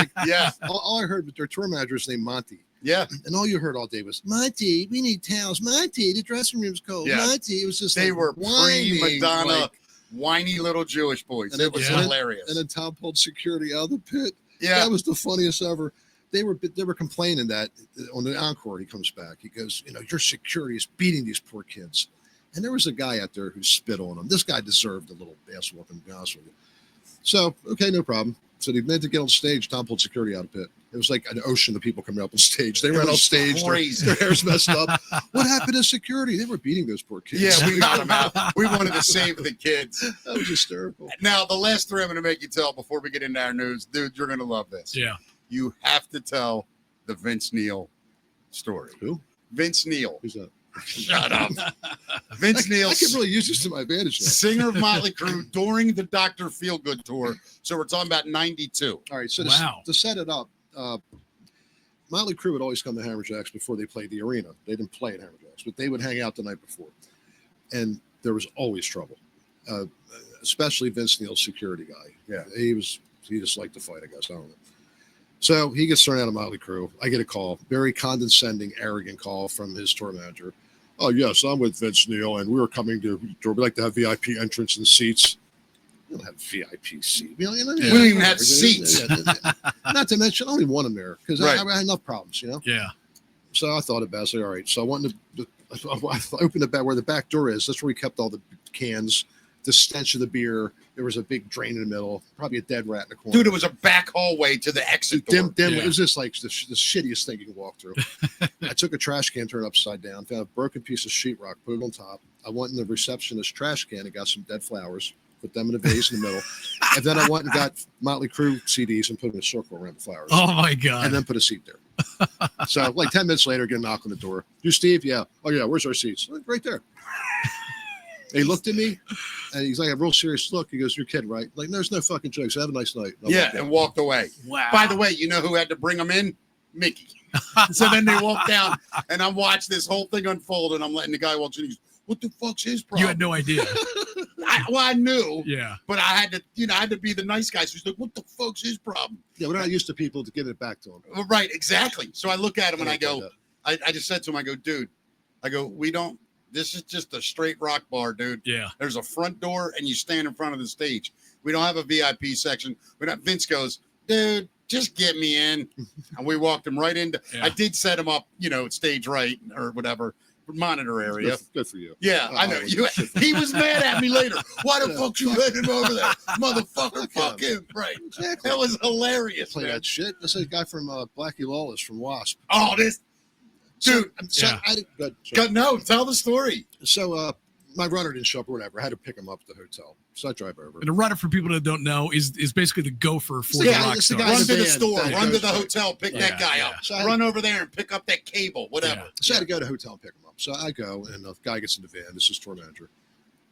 all I heard, but their tour manager is named Monty. Yeah. And all you heard all day was, Monty, we need towels. Monty, the dressing room's cold. Yeah. Monty, it was just they were pre-Madonna, whiny little Jewish boys. And it was hilarious. And then Tom pulled security out of the pit. Yeah. That was the funniest ever. They were complaining that on the encore, he comes back. He goes, your security is beating these poor kids. And there was a guy out there who spit on him. This guy deserved a little ass whooping, to be honest with you. So, okay, no problem. So they meant to get on stage. Tom pulled security out of pit. It was like an ocean of people coming up on stage. They ran off stage. Their hair's messed up. What happened to security? They were beating those poor kids. Yeah, we got them out. We wanted to save the kids. That was hysterical. Now, the last three I'm going to make you tell before we get into our news. Dude, you're going to love this. Yeah. You have to tell the Vince Neil story. Who? Vince Neil. Who's that? Shut up. Vince Neil. I can really use this to my advantage now. Singer of Motley Crue during the Dr. Feelgood tour. So we're talking about 92. All right. So to set it up, Motley Crue would always come to Hammerjacks before they played the arena. They didn't play at Hammerjacks, but they would hang out the night before. And there was always trouble, especially Vince Neil's security guy. Yeah. He just liked to fight, I guess. I don't know. So he gets thrown out of Motley Crue. I get a call, very condescending, arrogant call from his tour manager. Oh, yes, I'm with Vince Neil, and we were coming to, we'd like to have VIP entrance and seats. We don't have VIP seats. We don't even have seats. Not to mention, I don't even want them there because I had enough problems, Yeah. So I thought about it. I said, all right. So I opened the back where the back door is. That's where we kept all the cans, the stench of the beer. There was a big drain in the middle, probably a dead rat in the corner. Dude, it was a back hallway to the exit door. It was just like the shittiest thing you can walk through. I took a trash can, turned it upside down, found a broken piece of sheetrock, put it on top. I went in the receptionist trash can and got some dead flowers, put them in a vase in the middle. And then I went and got Motley Crue CDs and put them in a circle around the flowers. Oh, my God. And then put a seat there. So like 10 minutes later, get a knock on the door. You, Steve? Yeah. Oh, yeah. Where's our seats? Right there. He looked at me, and he's like a real serious look. He goes, "You're kidding, right?" Like, there's no fucking jokes. Have a nice night. And walked away. Wow. By the way, you know who had to bring him in? Mickey. So then they walked down, and I'm watching this whole thing unfold, and I'm letting the guy walk in. He goes, "What the fuck's his problem?" You had no idea. I knew. Yeah. But I had to, be the nice guy. So he's like, "What the fuck's his problem?" Yeah, we're not used to people to give it back to him. Right, exactly. So I look at him and I go, I just said to him, I go, "Dude, this is just a straight rock bar, dude. Yeah. There's a front door and you stand in front of the stage. We don't have a VIP section." Vince goes, "Dude, just get me in." And we walked him right into, I did set him up, stage right or whatever, monitor area. Good for you. Yeah, I know. He was mad at me later. "Why the fuck you let him over there? Motherfucker, fuck him." Right. Exactly. That was hilarious, Play man. that shit. That's a guy from Blackie Lawless from Wasp. Oh, this. Dude. No, tell the story. So my runner didn't show up or whatever. I had to pick him up at the hotel. So I drive over. And a runner, for people that don't know, is basically the gopher for the rock stars. Run to the store, run to the hotel, pick that guy up. So run over there and pick up that cable, whatever. So I had to go to the hotel and pick him up. So I go, and the guy gets in the van. This is tour manager.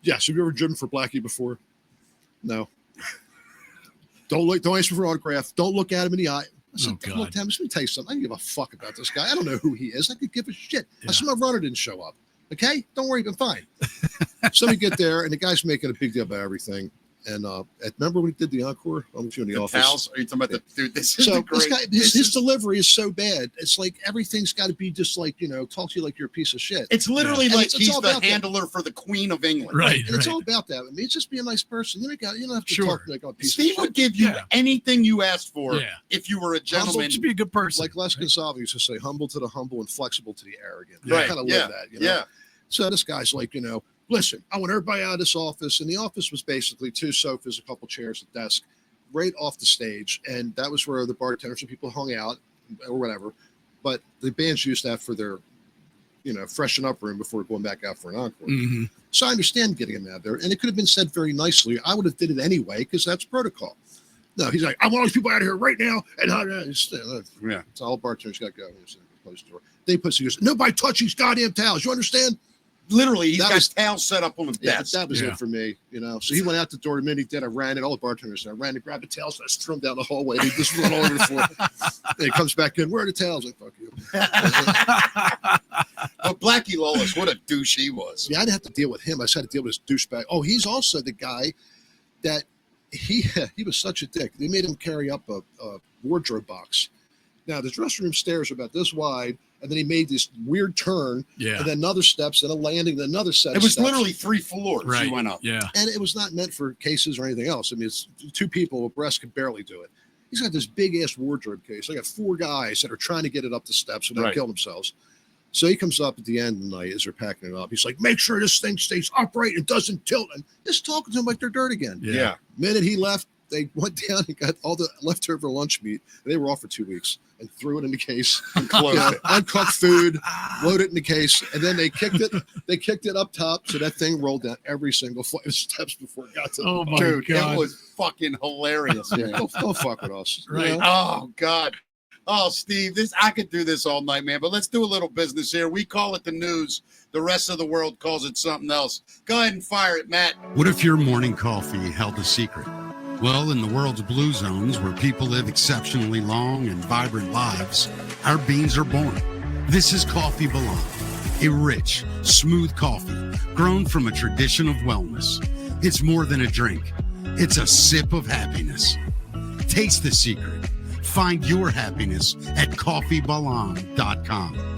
"Yes, have you ever driven for Blackie before?" "No." Don't ask me for an autograph. Don't look at him in the eye." I said, "Look, Tim, let me tell you something. I don't give a fuck about this guy. I don't know who he is. I could give a shit." I said, "My runner didn't show up. Okay? Don't worry, I'm fine." So we get there, and the guy's making a big deal about everything. And remember when he did the encore? I'm with you in the office. Pals? Are you talking about the dude? This is so great. This guy, his delivery is so bad. It's like everything's got to be just like, talk to you like you're a piece of shit. It's literally like he's the handler that. For the Queen of England. Right. And it's all about that. I mean, it's just be a nice person. You don't have to talk like a piece Steve of shit. would give you anything you asked for if you were a gentleman. Humble to be a good person. Like Les Gonsalves used to say, humble to the humble and flexible to the arrogant. Right. I kind of live that. Yeah. So this guy's like, "Listen, I want everybody out of this office." And the office was basically 2 sofas, a couple chairs, a desk, right off the stage. And that was where the bartenders and people hung out or whatever. But the bands used that for their, freshen up room before going back out for an encore. Mm-hmm. So I understand getting him out there. And it could have been said very nicely. I would have did it anyway because that's protocol. No, he's like, "I want all these people out of here right now." And it's all bartenders got to go. Close the door. He goes, "Nobody touch these goddamn towels. You understand?" Literally, he's got towels set up on the desk. That was it for me, So he went out the door. The minute he did, I ran it. All the bartenders, I ran to grab the towels. And I threw them down the hallway. They just run all over the floor. And he comes back in. "Where are the towels?" Like, "Fuck you." But Blackie Lawless, what a douche he was. Yeah, I didn't have to deal with him. I just had to deal with his douchebag. Oh, he's also the guy that he was such a dick. They made him carry up a wardrobe box. Now, the dressing room stairs are about this wide, and then he made this weird turn, and then another steps, and a landing, and another set. It was literally 3 floors. Right. He went up. Yeah, and it was not meant for cases or anything else. I mean, it's 2 people abreast could barely do it. He's got this big ass wardrobe case. I got 4 guys that are trying to get it up the steps without killing themselves. So he comes up at the end of the night as they're packing it up. He's like, "Make sure this thing stays upright and doesn't tilt." And just talking to him like they're dirt again. Yeah. The minute he left, they went down and got all the leftover lunch meat. They were off for 2 weeks and threw it in the case and closed it. Uncooked food, loaded it in the case, and then they kicked it. They kicked it up top, so that thing rolled down every single flight of steps before it got to. Oh my God! It was fucking hilarious. Yeah, don't fuck with us. Right? Oh God. Oh, Steve, I could do this all night, man. But let's do a little business here. We call it the news. The rest of the world calls it something else. Go ahead and fire it, Matt. What if your morning coffee held a secret? Well, in the world's blue zones, where people live exceptionally long and vibrant lives, our beans are born. This is Coffee Belong, a rich, smooth coffee grown from a tradition of wellness. It's more than a drink. It's a sip of happiness. Taste the secret. Find your happiness at coffeebelong.com.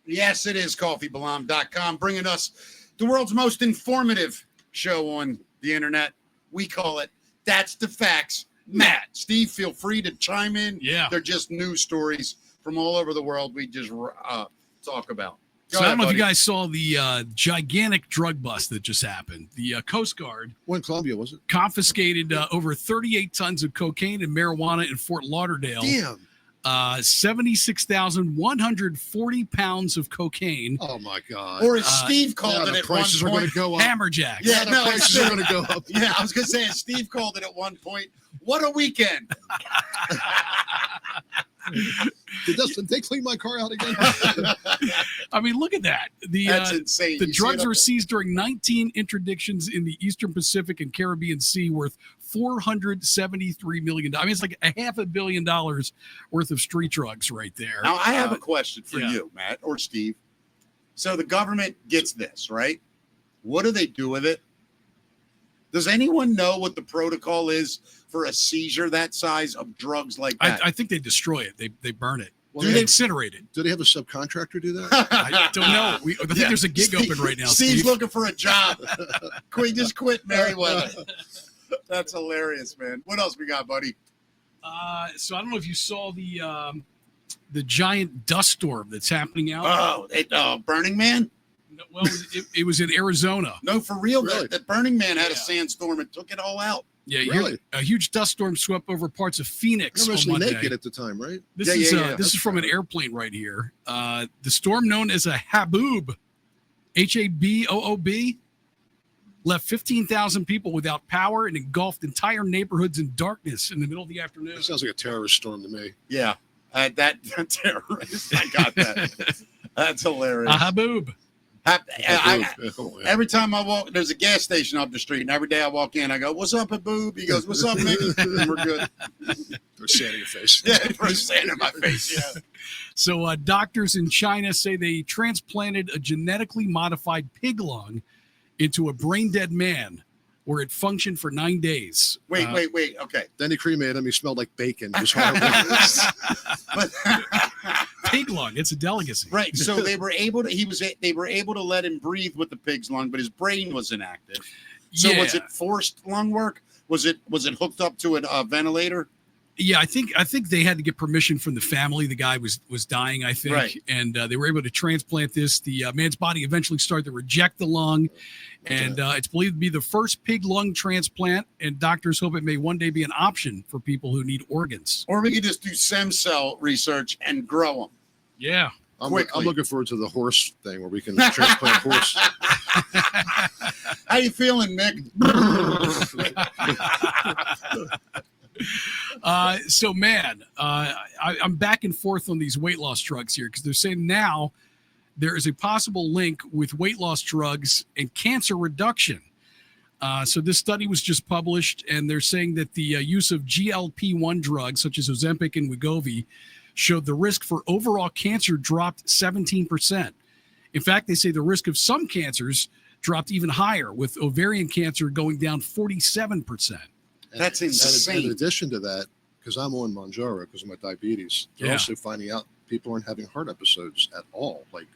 Yes, it is coffeebelong.com, bringing us the world's most informative show on the internet. We call it That's the Facts. Matt, Steve, feel free to chime in. Yeah. They're just news stories from all over the world we just talk about. I don't know if you guys saw the gigantic drug bust that just happened. The Coast Guard. When Columbia, was it? Confiscated over 38 tons of cocaine and marijuana in Fort Lauderdale. Damn. 76,140 pounds of cocaine. Oh my God! Or as Steve called it at one prices are going to go up. Hammerjacks. Yeah, the prices are going to go up. Yeah, I was going to say, as Steve called it at one point, what a weekend. Did they clean my car out again? I mean, look at that. That's insane. The drugs were seized during 19 interdictions in the Eastern Pacific and Caribbean Sea worth $473 million. I mean, it's like $500 million worth of street drugs right there. Now, I have a question for you, Matt or Steve. So the government gets this, right? What do they do with it? Does anyone know what the protocol is for a seizure that size of drugs like that? I think they destroy it. They burn it. Well, they incinerate it. Do they have a subcontractor do that? I don't know. I think there's a gig open right now. Steve's looking for a job. Just quit Merriweather. That's hilarious, man. What else we got, buddy? So I don't know if you saw the giant dust storm that's happening out. Burning Man? Well, it was in Arizona. No, for real. Really? The Burning Man had a sandstorm and took it all out. Yeah, really? A huge dust storm swept over parts of Phoenix. They were on Monday. naked at the time, right? This is from an airplane right here. The storm, known as a Haboob, Haboob, left 15,000 people without power and engulfed entire neighborhoods in darkness in the middle of the afternoon. That sounds like a terrorist storm to me. Yeah, that terrorist. I got that. That's hilarious. A Haboob. Every time I walk, there's a gas station up the street, and every day I walk in, I go, "What's up, Haboob?" He goes, "What's up, nigga?" And we're good. Throw sand in your face. Yeah, throw sand in my face. Yeah. So doctors in China say they transplanted a genetically modified pig lung into a brain-dead man, where it functioned for 9 days. Wait. Okay. Then he cremated him. He smelled like bacon. It was horrible. But pig lung, it's a delicacy. Right. So they were able to let him breathe with the pig's lung, but his brain was inactive. So was it forced lung work? Was it hooked up to a ventilator? Yeah, I think they had to get permission from the family. The guy was dying, I think, right. And they were able to transplant this. The man's body eventually started to reject the lung, and it's believed to be the first pig lung transplant. And doctors hope it may one day be an option for people who need organs. Or we could just do stem cell research and grow them. Yeah, I'm looking forward to the horse thing where we can transplant horse. How you feeling, Mick? So, man, I'm back and forth on these weight loss drugs here because they're saying now there is a possible link with weight loss drugs and cancer reduction. So this study was just published, and they're saying that the use of GLP-1 drugs such as Ozempic and Wegovy showed the risk for overall cancer dropped 17%. In fact, they say the risk of some cancers dropped even higher, with ovarian cancer going down 47%. That's insane. And in addition to that, because I'm on Mounjaro because of my diabetes, they're also finding out people aren't having heart episodes at all. Like,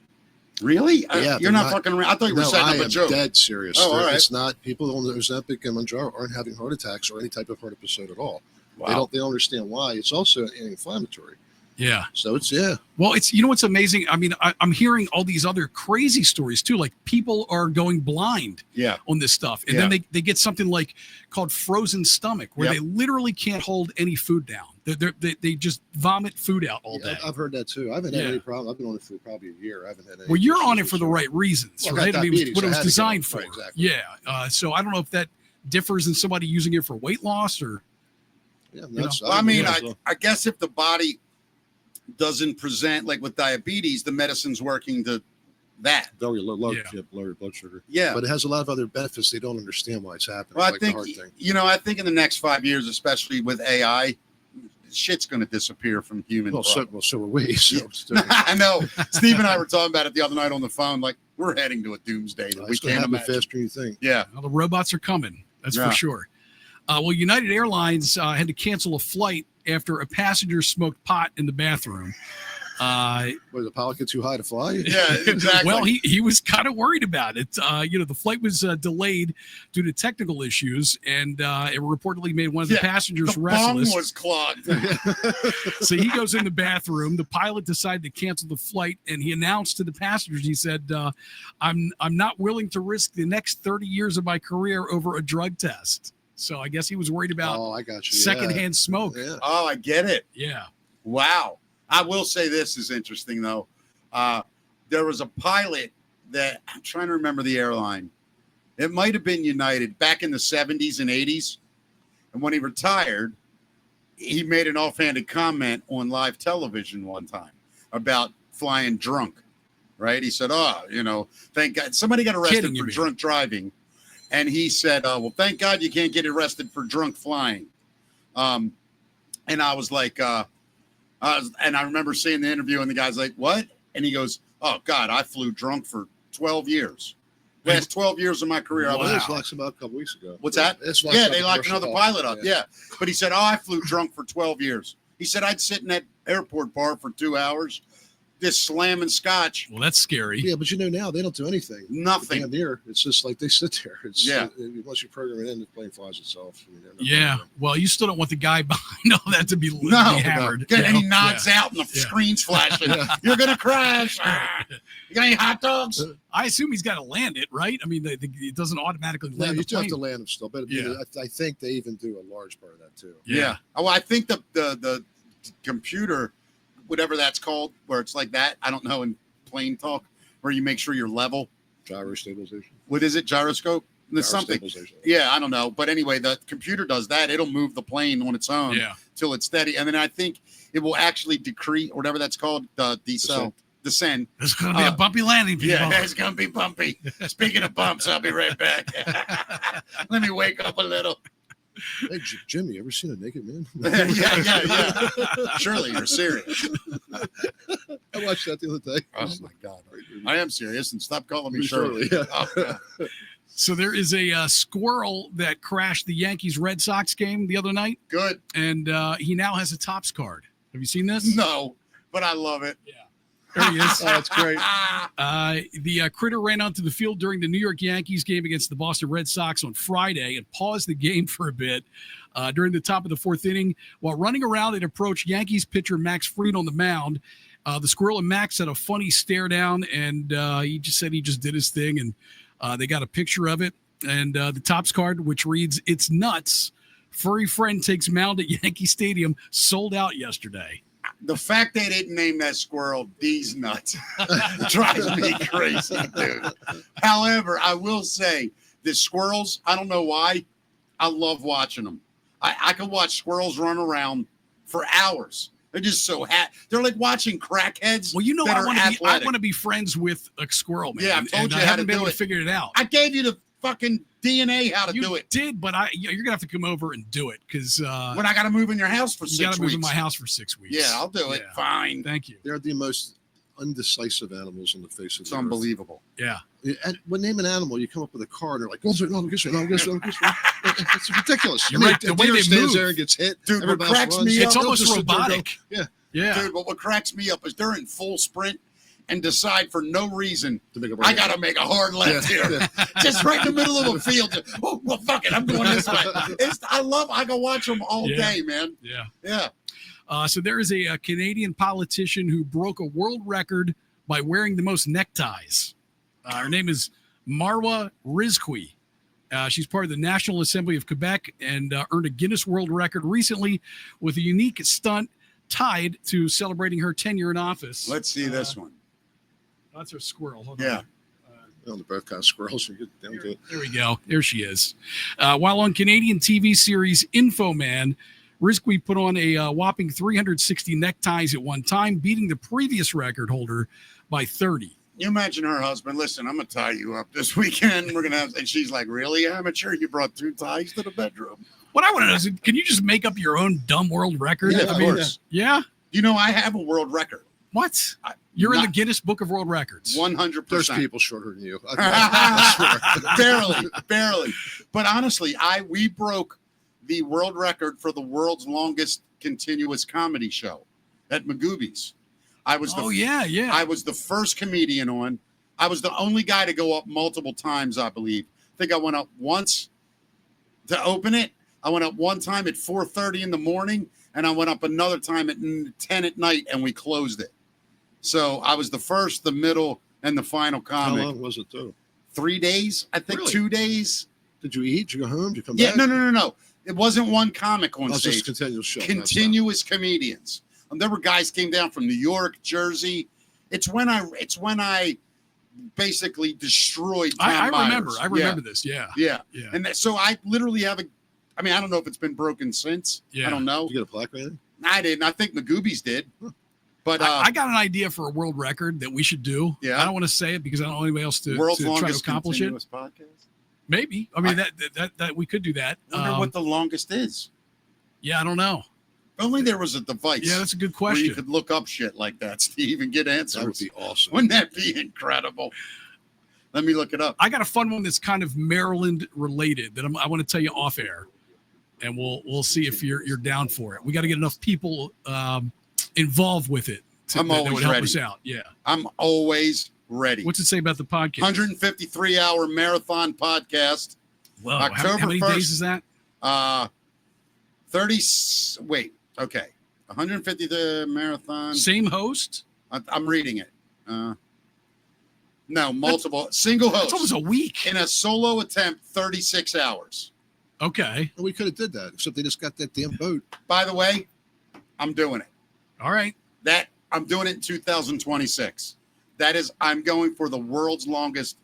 really? Yeah, you're not fucking around. I thought you were setting up a joke. I am dead serious. Oh, all right. It's not people on Ozempic and Mounjaro aren't having heart attacks or any type of heart episode at all. Wow. They don't understand why. It's also anti-inflammatory. Yeah. So it's Well, it's what's amazing. I mean, I'm hearing all these other crazy stories too. Like people are going blind on this stuff, and then they get something like called frozen stomach, where they literally can't hold any food down. They just vomit food out all day. I've heard that too. I haven't had any problem. I've been on it for probably a year. I haven't had any. Well, you're on it for the right reasons, right? I mean, what it was designed for. Right, exactly. Yeah. So I don't know if that differs in somebody using it for weight loss or. Yeah. I guess if the body doesn't present like with diabetes, the medicine's working to that. Very low blood sugar. Yeah. But it has a lot of other benefits. They don't understand why it's happening. Well, like the heart thing. I think in the next 5 years, especially with AI, shit's going to disappear from human. So are we. So I know. Steve and I were talking about it the other night on the phone. Like, we're heading to a doomsday that we can't imagine. Faster than you think. Yeah. Well, the robots are coming. That's for sure. Well, United Airlines had to cancel a flight after a passenger smoked pot in the bathroom. Was the pilot get too high to fly? Yeah, exactly. Well, he was kind of worried about it. The flight was delayed due to technical issues, and it reportedly made one of the passengers restless. The bum was clogged. So he goes in the bathroom. The pilot decided to cancel the flight, and he announced to the passengers, he said, I'm not willing to risk the next 30 years of my career over a drug test. So I guess he was worried about secondhand smoke. Yeah. Oh, I get it. Yeah. Wow. I will say this is interesting, though. There was a pilot that I'm trying to remember the airline. It might have been United back in the 70s and 80s. And when he retired, he made an offhanded comment on live television one time about flying drunk, right? He said, thank God somebody got arrested for drunk driving. And he said, well, thank God you can't get arrested for drunk flying. And I was like, and I remember seeing the interview and the guy's like, what? And he goes, oh God, I flew drunk for 12 years. Last 12 years of my career. Wow. This locked him up a couple weeks ago. What's that? They locked another pilot up. Yeah. But he said, I flew drunk for 12 years. He said, I'd sit in that airport bar for 2 hours, just slamming scotch. Well, that's scary. Yeah, but now they don't do anything. Nothing. Down here, it's just like they sit there. Unless you program it in, the plane flies itself. Well, you still don't want the guy behind all that to be hammered. No. And he nods out and the screen's flashing. You're going to crash. You got any hot dogs? I assume he's got to land it, right? I mean, it doesn't automatically land. No, you do have to land them still. But I think they even do a large part of that too. Yeah. Oh, I think the computer, whatever that's called, where it's like that. I don't know in plane talk, where you make sure you're level. Gyro stabilization. What is it? Gyroscope? There's something. Yeah, I don't know. But anyway, the computer does that. It'll move the plane on its own till it's steady. And then I think it will actually decrete, or whatever that's called, descend. It's going to be a bumpy landing, people. Yeah, it's going to be bumpy. Speaking of bumps, I'll be right back. Let me wake up a little. Hey, Jim, you ever seen a naked man? Yeah. Surely you're serious. I watched that the other day. Oh, my God. I am serious, and stop calling me Shirley. Yeah. So there is a squirrel that crashed the Yankees-Red Sox game the other night. Good. And he now has a Topps card. Have you seen this? No, but I love it. Yeah. There he is. Oh, that's great. The critter ran onto the field during the New York Yankees game against the Boston Red Sox on Friday and paused the game for a bit during the top of the fourth inning. While running around, it approached Yankees pitcher Max Fried on the mound. The squirrel and Max had a funny stare down, and he just said he just did his thing, and they got a picture of it. And the Topps card, which reads, "It's nuts. Furry friend takes mound at Yankee Stadium," sold out yesterday. The fact they didn't name that squirrel D's nuts drives me crazy, dude. However, I will say the squirrels, I don't know why, I love watching them. I could watch squirrels run around for hours. They're just so they're like watching crackheads. Well, I want to be friends with a squirrel, man. Yeah, I've told you how to do it. Figure it out. I gave you the fucking DNA how to do it. You did, but you're gonna have to come over and do it because when I got to move in your house for 6 weeks. You got to move in my house for 6 weeks. Yeah, I'll do it. Fine. Thank you. They're the most undecisive animals on the face of the earth. It's unbelievable. Yeah. And when name an animal, you come up with a card. They're like, "Oh, no, this way. It's ridiculous. You're right. The way they stands move there and gets hit. Dude, what cracks me up, it's almost robotic. Yeah. Dude, but what cracks me up is they're in full sprint and decide for no reason I got to make a hard left here. Just right in the middle of a field. Oh, well, fuck it. I'm going this way. I can watch them all day, man. Yeah. So there is a Canadian politician who broke a world record by wearing the most neckties. Her name is Marwa Rizqui. She's part of the National Assembly of Quebec and earned a Guinness World Record recently with a unique stunt tied to celebrating her tenure in office. Let's see this one. That's her squirrel. Hold on. Well, they're both kind of squirrels. You get down to it. There we go. There she is. While on Canadian TV series Infoman, Rizqui put on a whopping 360 neckties at one time, beating the previous record holder by 30. You imagine her husband, listen, I'm going to tie you up this weekend. We're going to have, and she's like, really, amateur? You brought 2 ties to the bedroom. What I want to know is, can you just make up your own dumb world record? Yeah, of course. Yeah? You know, I have a world record. What? You're in the Guinness Book of World Records. 100%. There's people shorter than you. Barely. But honestly, we broke the world record for the world's longest continuous comedy show at Magoobies. I was I was the first comedian on. I was the only guy to go up multiple times, I believe. I think I went up once to open it. I went up one time at 4:30 in the morning, and I went up another time at 10 at night, and we closed it. So I was the first, the middle, and the final comic. How long was it, though? 3 days, I think. Really? 2 days. Did you eat? Did you go home? Did you come back? No. It wasn't one comic on stage. Just continuous show. Continuous comedians. There were guys came down from New York, Jersey. It's when I basically destroyed Tom I Myers. remember this. Yeah. And so I literally have I mean, I don't know if it's been broken since. Yeah. I don't know. Did you get a plaque or anything? I didn't. I think Magoobies did. But I got an idea for a world record that we should do. Yeah. I don't want to say it because I don't know anybody else to try to accomplish it. Podcast? Maybe. I mean, that we could do that. I wonder what the longest is. Yeah, I don't know. If only there was a device. Yeah, that's a good question. Where you could look up shit like that, Steve, and get answers. That would be awesome. Wouldn't that be incredible? Let me look it up. I got a fun one that's kind of Maryland related that I want to tell you off air, and we'll see if you're down for it. We got to get enough people involved with it. I'm always that would help ready. Us out. Yeah, I'm always ready. What's it say about the podcast? 153-hour marathon podcast. Well, how many 1st, days is that? 30. Wait. Okay. 150 the marathon. Same host? I'm reading it. No, multiple. Single host. It's almost a week. In a solo attempt, 36 hours. Okay. Well, we could have did that, except they just got that damn boat. By the way, I'm doing it. All right. I'm doing it in 2026. That is, I'm going for the world's longest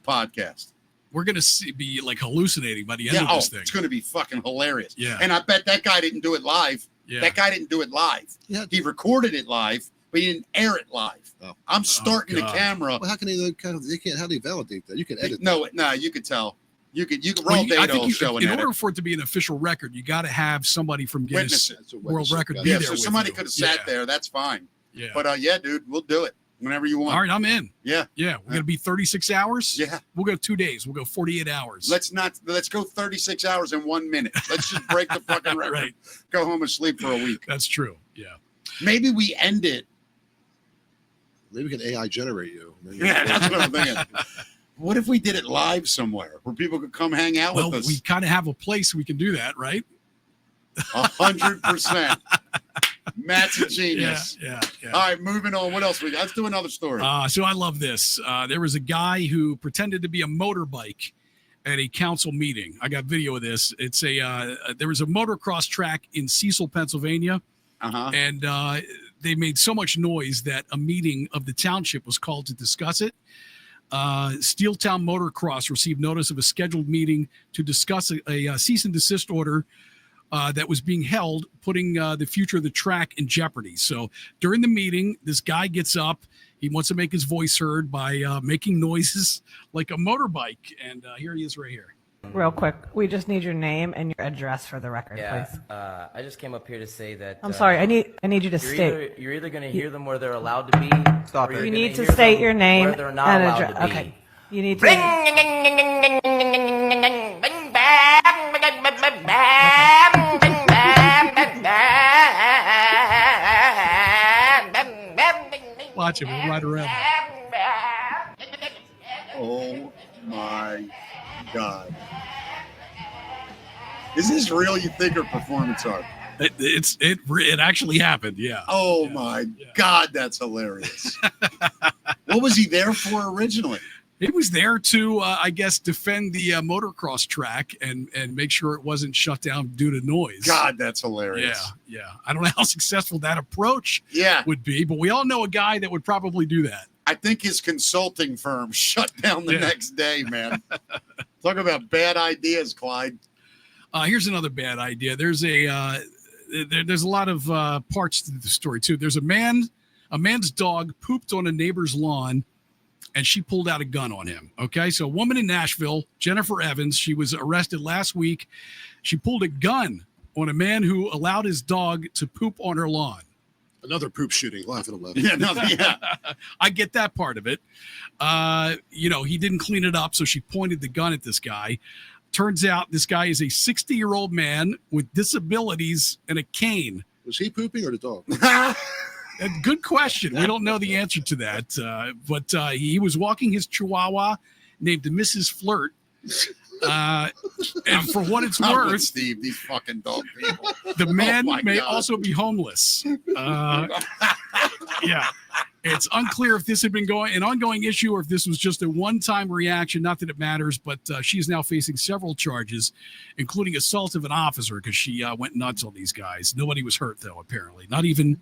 podcast. We're going to be like hallucinating by the end of this thing. It's going to be fucking hilarious. Yeah. And I bet that guy didn't do it live. Yeah. That guy didn't do it live. Yeah. He recorded it live, but he didn't air it live. Oh. I'm starting the camera. Well, how can they can't? How do they validate that? You can edit. No, you could tell. You could roll data will show in order for it to be an official record, you got to have somebody from Guinness World Record be there. So somebody could have sat there. That's fine. Yeah. But yeah, dude, we'll do it whenever you want. All right, I'm in. Yeah. Yeah. We're gonna be 36 hours. Yeah. We'll go 2 days. We'll go 48 hours. Let's go 36 hours in 1 minute. Let's just break the fucking record. Right. Go home and sleep for a week. That's true. Yeah. Maybe we end it. Maybe we can AI generate you. Yeah, that's what I'm thinking. What if we did it live somewhere where people could come hang out with us? Well, we kind of have a place we can do that, right? 100%. Matt's a genius. Yeah. All right, moving on. What else we got? Let's do another story. So I love this. There was a guy who pretended to be a motorbike at a council meeting. I got video of this. It's there was a motocross track in Cecil, Pennsylvania, and they made so much noise that a meeting of the township was called to discuss it. Steeltown Motocross received notice of a scheduled meeting to discuss a cease and desist order that was being held, putting the future of the track in jeopardy. So during the meeting, this guy gets up. He wants to make his voice heard by making noises like a motorbike. And here he is right here. Real quick, we just need your name and your address for the record, please. I just came up here to say that... I'm sorry, I need you to state... You're either going to hear them where they're allowed to be... Stop it. You need to state your name where they're not and address. Okay. You need to... Watch him ride around. Oh my God. Is this real, you think, or performance art? It actually happened, yeah. Oh my God, that's hilarious. What was he there for originally? He was there to, I guess, defend the motocross track and make sure it wasn't shut down due to noise. God, that's hilarious. Yeah. I don't know how successful that approach would be, but we all know a guy that would probably do that. I think his consulting firm shut down the next day, man. Talk about bad ideas, Clyde. Here's another bad idea. There's there's a lot of parts to the story too. There's a man's dog pooped on a neighbor's lawn, and she pulled out a gun on him. Okay, so a woman in Nashville, Jennifer Evans, she was arrested last week. She pulled a gun on a man who allowed his dog to poop on her lawn. Another poop shooting, live at 11. Yeah. I get that part of it. He didn't clean it up, so she pointed the gun at this guy. Turns out this guy is a 60-year-old man with disabilities and a cane. Was he pooping or the dog? Good question. We don't know the answer to that. But he was walking his Chihuahua named Mrs. Flirt. And for what it's worth, Steve, these fucking dog people. The man may also be homeless. It's unclear if this had been an ongoing issue or if this was just a one-time reaction. Not that it matters, but she is now facing several charges, including assault of an officer because she went nuts on these guys. Nobody was hurt, though, apparently. Not even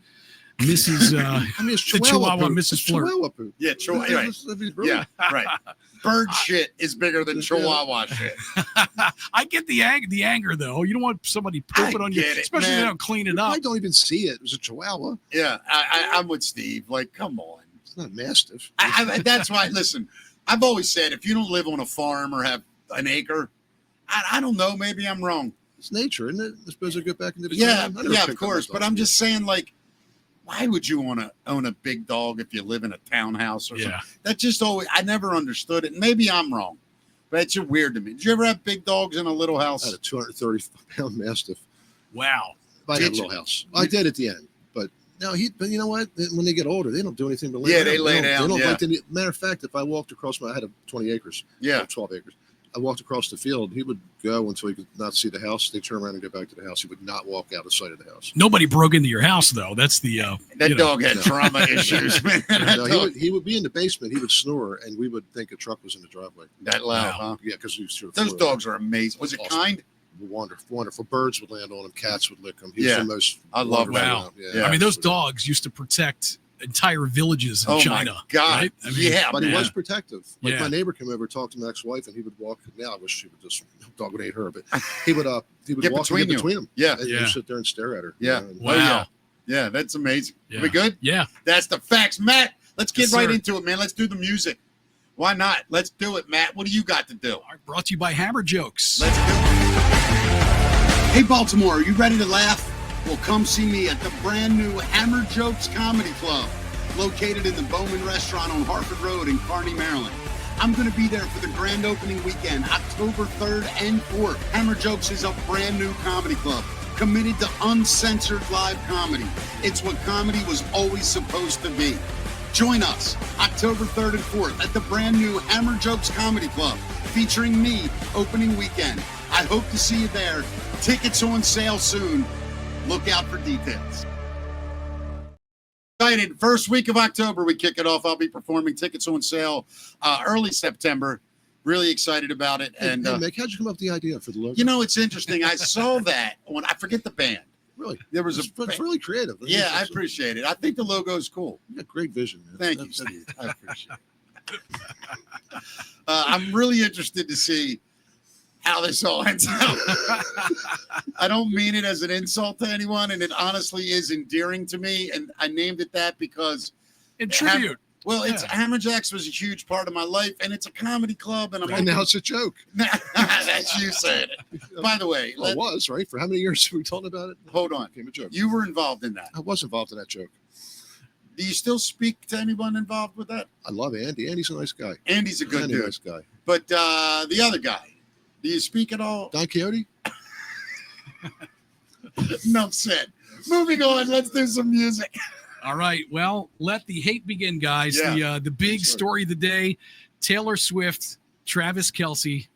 Mrs. I mean, it's the Chihuahua, poop. Mrs. It's Flirt. Chihuahua poop. Yeah, yeah, right. Bird shit is bigger than Chihuahua shit. I get the anger though. You don't want somebody pooping on you, especially if they don't clean it up. I don't even see it. It was a Chihuahua. Yeah, I'm with Steve. Like, come on. It's not Mastiff. That's why. Listen, I've always said if you don't live on a farm or have an acre, I don't know. Maybe I'm wrong. It's nature, isn't it? I suppose I get back into the yeah, of course. But I'm just saying, like, why would you want to own a big dog if you live in a townhouse or something? That just always, I never understood it. Maybe I'm wrong, but it's just weird to me. Did you ever have big dogs in a little house? I had a 230-pound Mastiff. Wow. I had a little house. I did at the end, but no, but you know what? When they get older, they don't do anything but lay down. They lay down. They don't like to, matter of fact, if I walked across I had 20 acres. 12 acres. I walked across the field. He would go until he could not see the house. They turn around and go back to the house. He would not walk out of sight of the house. Nobody broke into your house, though. That's the that dog had trauma issues, man. He would be in the basement. He would snore, and we would think a truck was in the driveway. That loud, huh? Yeah, because those dogs are amazing. Was it awesome. kind? Wonderful. Birds would land on him. Cats would lick him. He was the most. I love that. Wow. Yeah. I mean, those dogs used to protect entire villages in China. My God. Right? I mean, but he was protective. Like my neighbor came over, talked to my ex-wife, and he would walk. Now I wish she would just dog would hate her, but he would walk between them. Yeah, and sit there and stare at her. Yeah. Wow. Yeah, that's amazing. Yeah. We good? Yeah. That's the facts, Matt. Let's get right into it, man. Let's do the music. Why not? Let's do it, Matt. What do you got to do? All right, brought to you by Hammer Jokes. Let's do it. Hey, Baltimore, are you ready to laugh? Well, come see me at the brand new Hammer Jokes Comedy Club, located in the Bowman Restaurant on Harford Road in Kearney, Maryland. I'm going to be there for the grand opening weekend, October 3rd and 4th. Hammer Jokes is a brand new comedy club committed to uncensored live comedy. It's what comedy was always supposed to be. Join us October 3rd and 4th at the brand new Hammer Jokes Comedy Club, featuring me opening weekend. I hope to see you there. Tickets on sale soon. Look out for details. Excited. First week of October, we kick it off. I'll be performing. Tickets on sale early September. Really excited about it. And Mick, how'd you come up with the idea for the logo? You know, it's interesting. I saw that when I forget the band. Really? There was it's really creative. I appreciate it. I think the logo is cool. You got great vision, man. Thank you, Steve. I appreciate it. I'm really interested to see how this all ends out. I don't mean it as an insult to anyone, and it honestly is endearing to me. And I named it that because in tribute. It's Hammerjacks was a huge part of my life, and it's a comedy club, and now it's a joke. That's you saying it. By the way, it was right for how many years we talked about it? Hold on, became a joke. You were involved in that. I was involved in that joke. Do you still speak to anyone involved with that? I love Andy. Andy's a nice guy. Andy's a good dude. Nice guy. But the other guy, do you speak at all? Don Quixote? Enough said. Moving on. Let's do some music. All right. Well, let the hate begin, guys. Yeah. The big story of the day: Taylor Swift, Travis Kelce,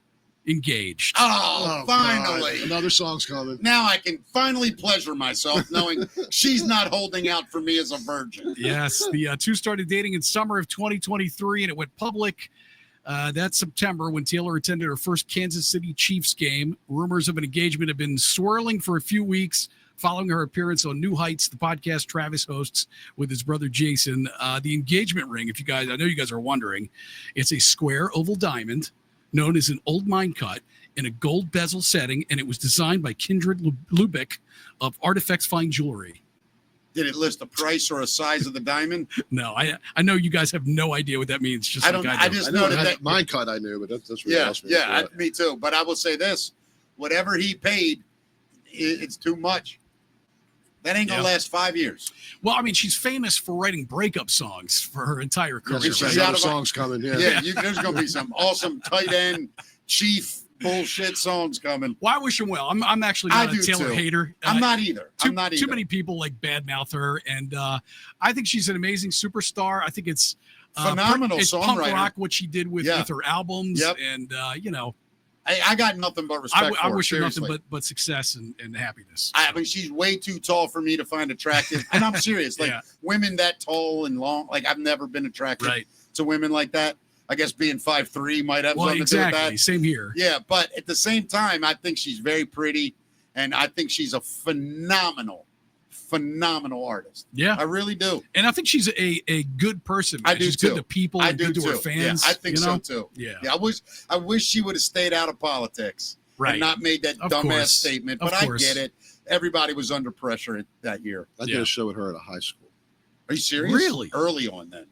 engaged. Oh, finally. God. Another song's coming. Now I can finally pleasure myself knowing she's not holding out for me as a virgin. Yes. The two started dating in summer of 2023, and it went public that September when Taylor attended her first Kansas City Chiefs game. Rumors of an engagement have been swirling for a few weeks following her appearance on New Heights, the podcast Travis hosts with his brother Jason. The engagement ring, I know you guys are wondering, it's a square oval diamond known as an old mine cut in a gold bezel setting, and it was designed by Kindred Lubick of Artifacts Fine Jewelry. Did it list a price or a size of the diamond? No, I know you guys have no idea what that means. Just I don't. I just know that mine cut. I knew, but that's really awesome. Me too. But I will say this: whatever he paid, it's too much. That ain't gonna last 5 years. Well, I mean, she's famous for writing breakup songs for her entire career. Yes, there's other songs coming. There's gonna be some awesome tight end chief bullshit songs coming. Well, I wish him well. I'm actually not a Taylor hater. I'm not either. Too many people like badmouth her, and I think she's an amazing superstar. I think it's phenomenal it's songwriter. Punk rock what she did with her albums, and I got nothing but respect for her. I wish her nothing but success and happiness. I mean, she's way too tall for me to find attractive. And I'm serious. Like, women that tall and long, like, I've never been attracted to women like that. I guess being 5'3" might have something to do with that. Same here. Yeah, but at the same time, I think she's very pretty, and I think she's a phenomenal phenomenal artist. Yeah, I really do. And I think she's a good person. Man. I do she's too. good to people. I and do good to too. her fans. Yeah, I think so too. Yeah. I wish she would have stayed out of politics and not made that dumbass statement. But I get it. Everybody was under pressure that year. I did a show with her at a high school. Are you serious? Really? Early on then.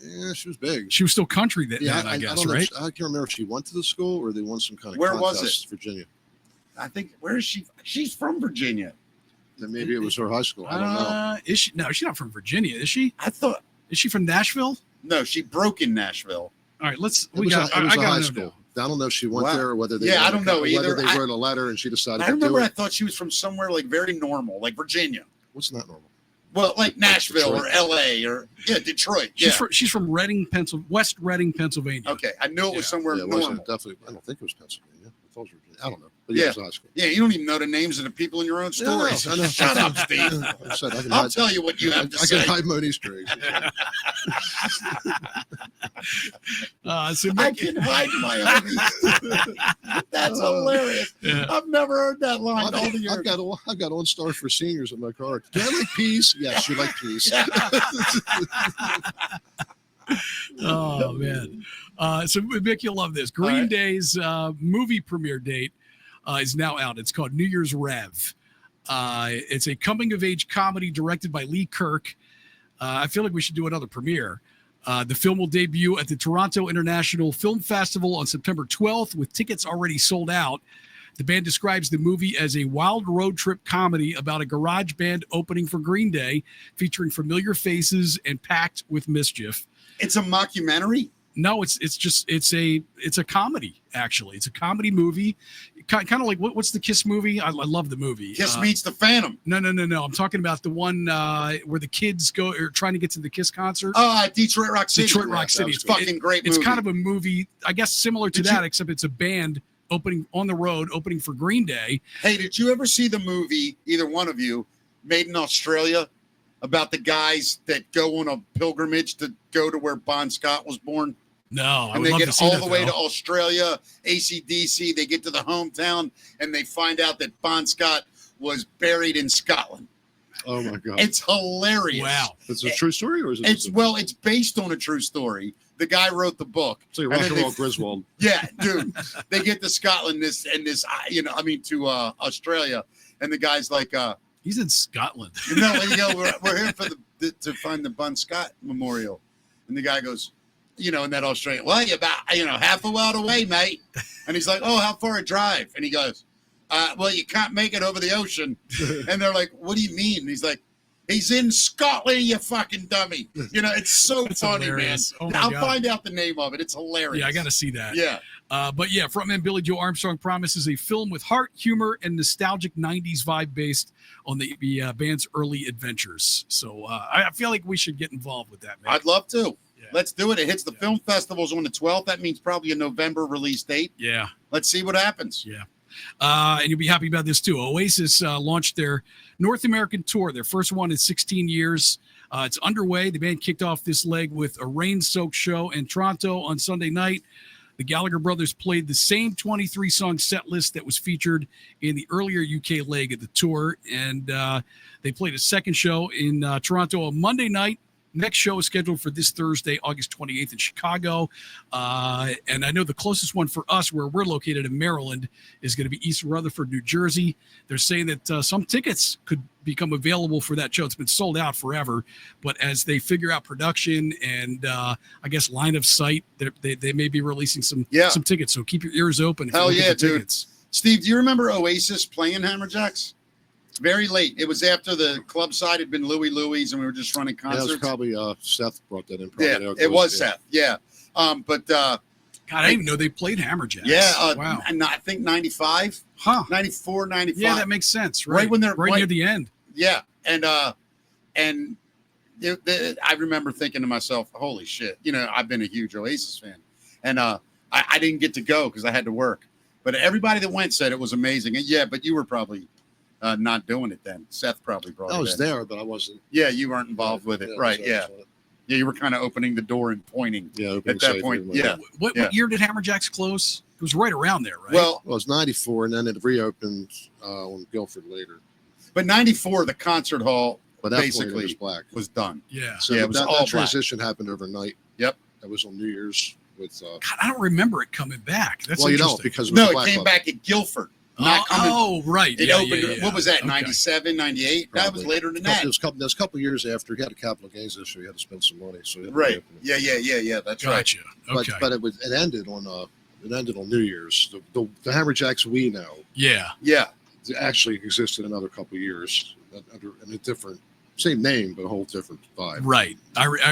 Yeah, she was big. She was still country then, I guess, right? I can't remember if she went to the school or they won some kind of Where contest. was it? Virginia. I think, where is she? She's from Virginia. Then maybe it was her high school. I don't know. Is she? No, she's not from Virginia, is she? I thought. Is she from Nashville? No, she broke in Nashville. All right, let's. It was a high school. I don't know if she went there or whether they. I don't know either. Whether they wrote a letter and she decided. I remember I thought she was from somewhere like very normal, like Virginia. What's not normal? Well, like Nashville or L.A. or Detroit. She's from Reading, West Reading, Pennsylvania. Okay, I knew it was somewhere normal. Definitely, I don't think it was Pennsylvania. I thought it was Virginia. I don't know. But it was high school. Yeah, you don't even know the names of the people in your own stories. No, Shut up, Steve. I'll tell you what you have to say. I can hide my Easter eggs. I can hide my own Easter eggs. That's hilarious. Yeah. I've never heard that line all the years. I've got OnStar for seniors in my car. Do I like peas? Yes, you like peas. Oh, man. So, Mick, you'll love this. Green Day's movie premiere date is now out. It's called New Year's Rev. It's a coming-of-age comedy directed by Lee Kirk. I feel like we should do another premiere. The film will debut at the Toronto International Film Festival on September 12th, with tickets already sold out. The band describes the movie as a wild road trip comedy about a garage band opening for Green Day, featuring familiar faces and packed with mischief. It's a mockumentary? No, it's a comedy, actually. It's a comedy movie. Kind of like, what's the Kiss movie? I love the movie. Kiss Meets the Phantom. No. I'm talking about the one where the kids are trying to get to the Kiss concert. Oh, Detroit Rock City. Detroit Rock City. It's fucking great movie. It's kind of a movie, I guess, similar to that, except it's a band opening on the road, opening for Green Day. Hey, did you ever see the movie, either one of you, Made in Australia, about the guys that go on a pilgrimage to go to where Bon Scott was born? No, and they get all the way to Australia, AC/DC. They get to the hometown, and they find out that Bon Scott was buried in Scotland. Oh my God! It's hilarious. Wow, it's a true story, or is it? It's based on a true story. The guy wrote the book. So rock and roll Griswold. Yeah, dude. They get to Scotland, to Australia, and the guy's like, he's in Scotland. We're here for to find the Bon Scott Memorial, and the guy goes, in that Australian, well, you're about, half a world away, mate. And he's like, oh, how far a drive? And he goes, well, you can't make it over the ocean. And they're like, what do you mean? And he's like, he's in Scotland, you fucking dummy. It's so funny, hilarious. Man. Oh I'll find out the name of it. It's hilarious. Yeah, I got to see that. Yeah. But yeah, frontman Billy Joe Armstrong promises a film with heart, humor, and nostalgic 90s vibe based on the band's early adventures. So I feel like we should get involved with that, man. I'd love to. Yeah. Let's do it. It hits the film festivals on the 12th. That means probably a November release date. Yeah. Let's see what happens. Yeah. And you'll be happy about this too. Oasis launched their North American tour, their first one in 16 years. It's underway. The band kicked off this leg with a rain-soaked show in Toronto on Sunday night. The Gallagher brothers played the same 23-song set list that was featured in the earlier UK leg of the tour, and they played a second show in Toronto on Monday night. Next show is scheduled for this Thursday, August 28th in Chicago. And I know the closest one for us, where we're located in Maryland, is going to be East Rutherford, New Jersey. They're saying that some tickets could become available for that show. It's been sold out forever. But as they figure out production and I guess line of sight, they may be releasing some tickets. So keep your ears open. Hell yeah, dude. Tickets. Steve, do you remember Oasis playing Hammerjacks? Very late. It was after the club side had been Louie Louie's, and we were just running concerts. Yeah, it was probably Seth brought that in. It was Seth. Yeah. God, I didn't even know they played Hammerjacks. Yeah. Wow. And I think 95. 94, 95. Yeah, that makes sense. Right when they're right near the end. Yeah. And I remember thinking to myself, holy shit, I've been a huge Oasis fan. And I didn't get to go because I had to work. But everybody that went said it was amazing. And yeah, but you were probably not doing it then. Seth probably brought it. I was there, but I wasn't. Yeah, you weren't involved with it. Right, yeah. Yeah, you were kind of opening the door and pointing at that point. Yeah. What year did Hammerjacks close? It was right around there, right? Well, it was 94, and then it reopened on Guilford later. But 94, the concert hall basically was done. Yeah. So it was all that transition happened overnight. Yep. That was on New Year's with. God, I don't remember it coming back. That's you interesting. don't because it came back at Guilford. Right. It opened. What was that? Okay. 97, 98. Probably. That was later than that. There was a couple years after he had a capital gains issue. He had to spend some money. So right. Yeah. That's gotcha. right. Okay. But it ended on New Year's. The Hammerjacks we know. Yeah. It actually existed another couple of years under in a different same name but a whole different vibe. Right.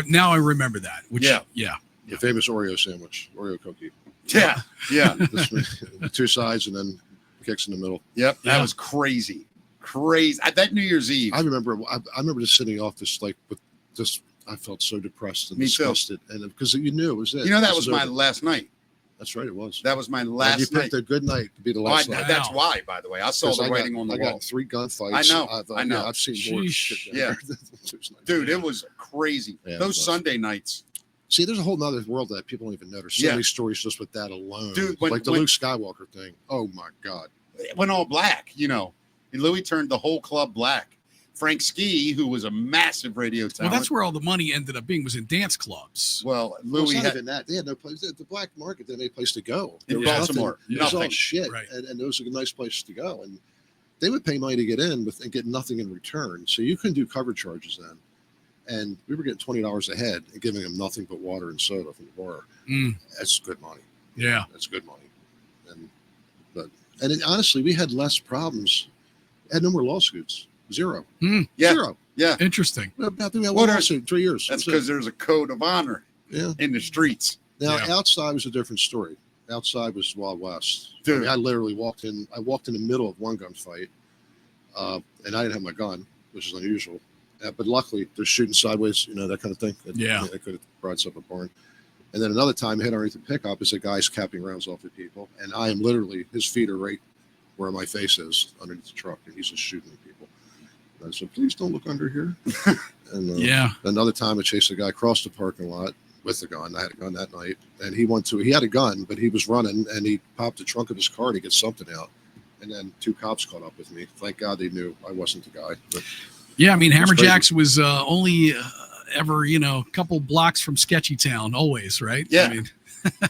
Now I remember that. Which, yeah. The famous Oreo sandwich, Oreo cookie. Yeah. Two sides and then kicks in the middle. Yep. That was crazy. That New Year's Eve. I remember just sitting off this with just I felt so depressed and disgusted, and because you knew it was it. That was my last night. That's right, it was. That was my last night. You picked a good night to be the last night. That's why, by the way. I saw the writing on the wall. I got 3 gunfights. I know. I've seen more shit. Yeah. Dude, it was crazy. Those Sunday nights. See, there's a whole nother world that people don't even know. There's so many stories just with that alone. Dude, like the Luke Skywalker thing. Oh my God. It went all black, Louis turned the whole club black. Frank Ski, who was a massive radio talent. Well, that's where all the money ended up being, was in dance clubs. Well, Louis had even that. They had no place. The black market didn't have a place to go. In Baltimore. It was all shit. Right. And it was a nice place to go. And they would pay money to get in and get nothing in return. So you couldn't do cover charges then. And we were getting $20 a head and giving them nothing but water and soda from the bar. That's good money. Yeah. That's good money. Honestly, we had less problems. Had no more lawsuits. Zero. Zero. Yeah. Interesting. About we had one lawsuit in 3 years. That's because there's a code of honor in the streets. Now, outside was a different story. Outside was Wild West. Dude. I literally walked in the middle of one gunfight, and I didn't have my gun, which is unusual. But luckily, they're shooting sideways, that kind of thing. They could have brought up a barn. And then another time, I hit underneath the pickup as a guy's capping rounds off at people. And I am literally, his feet are right where my face is underneath the truck. And he's just shooting at people. And I said, please don't look under here. And another time, I chased a guy across the parking lot with a gun. I had a gun that night. And he had a gun, but he was running. And he popped the trunk of his car to get something out. And then 2 cops caught up with me. Thank God they knew I wasn't the guy. But yeah, I mean, Hammerjacks was only ever, a couple blocks from Sketchy Town, always, right? Yeah. I mean,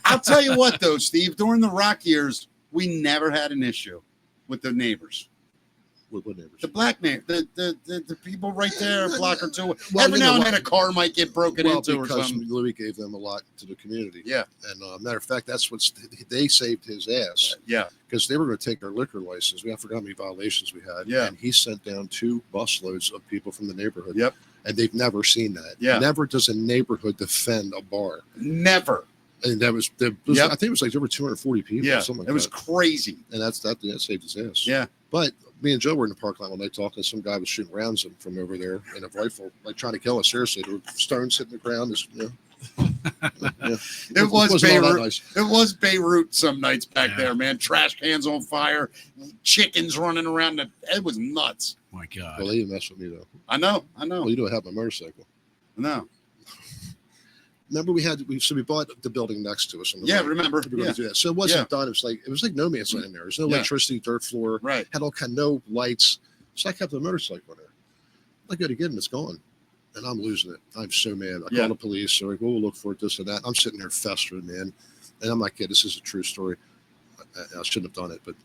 I'll tell you what, though, Steve, during the rock years, we never had an issue with the neighbors. What neighbors? The black neighbors, the people right there, a block or two. Well, every now and then a car might get broken into or something. Louis gave them a lot to the community. Yeah. And matter of fact, that's what they saved his ass. Yeah. Because they were going to take our liquor license. I forgot how many violations we had. Yeah. And he sent down 2 busloads of people from the neighborhood. Yep. And they've never seen that. Yeah. Never does a neighborhood defend a bar. Never. And I think it was like over 240 people. Yeah. Or something like it was crazy. And that saved his ass. Yeah. But me and Joe were in the parking lot one night talking. Some guy was shooting rounds from over there in a rifle, like trying to kill us. Seriously, there were stones hitting the ground. It was Beirut. Nice. It was Beirut some nights back there, man. Trash cans on fire, chickens running around. It was nuts. My God. Well, they didn't mess with me though. I know. Well, you don't have my motorcycle. No. Remember we bought the building next to us. Remember. We were going to do that. So it wasn't done. It was like no man's land in there. There's no electricity, dirt floor. Right. Had all no lights. So I kept the motorcycle there. I go to get him, it's gone. And I'm losing it. I'm so mad. I called the police. They're like, we'll look for it, this and that. I'm sitting there festering, man. And I'm like, yeah, this is a true story. I shouldn't have done it. But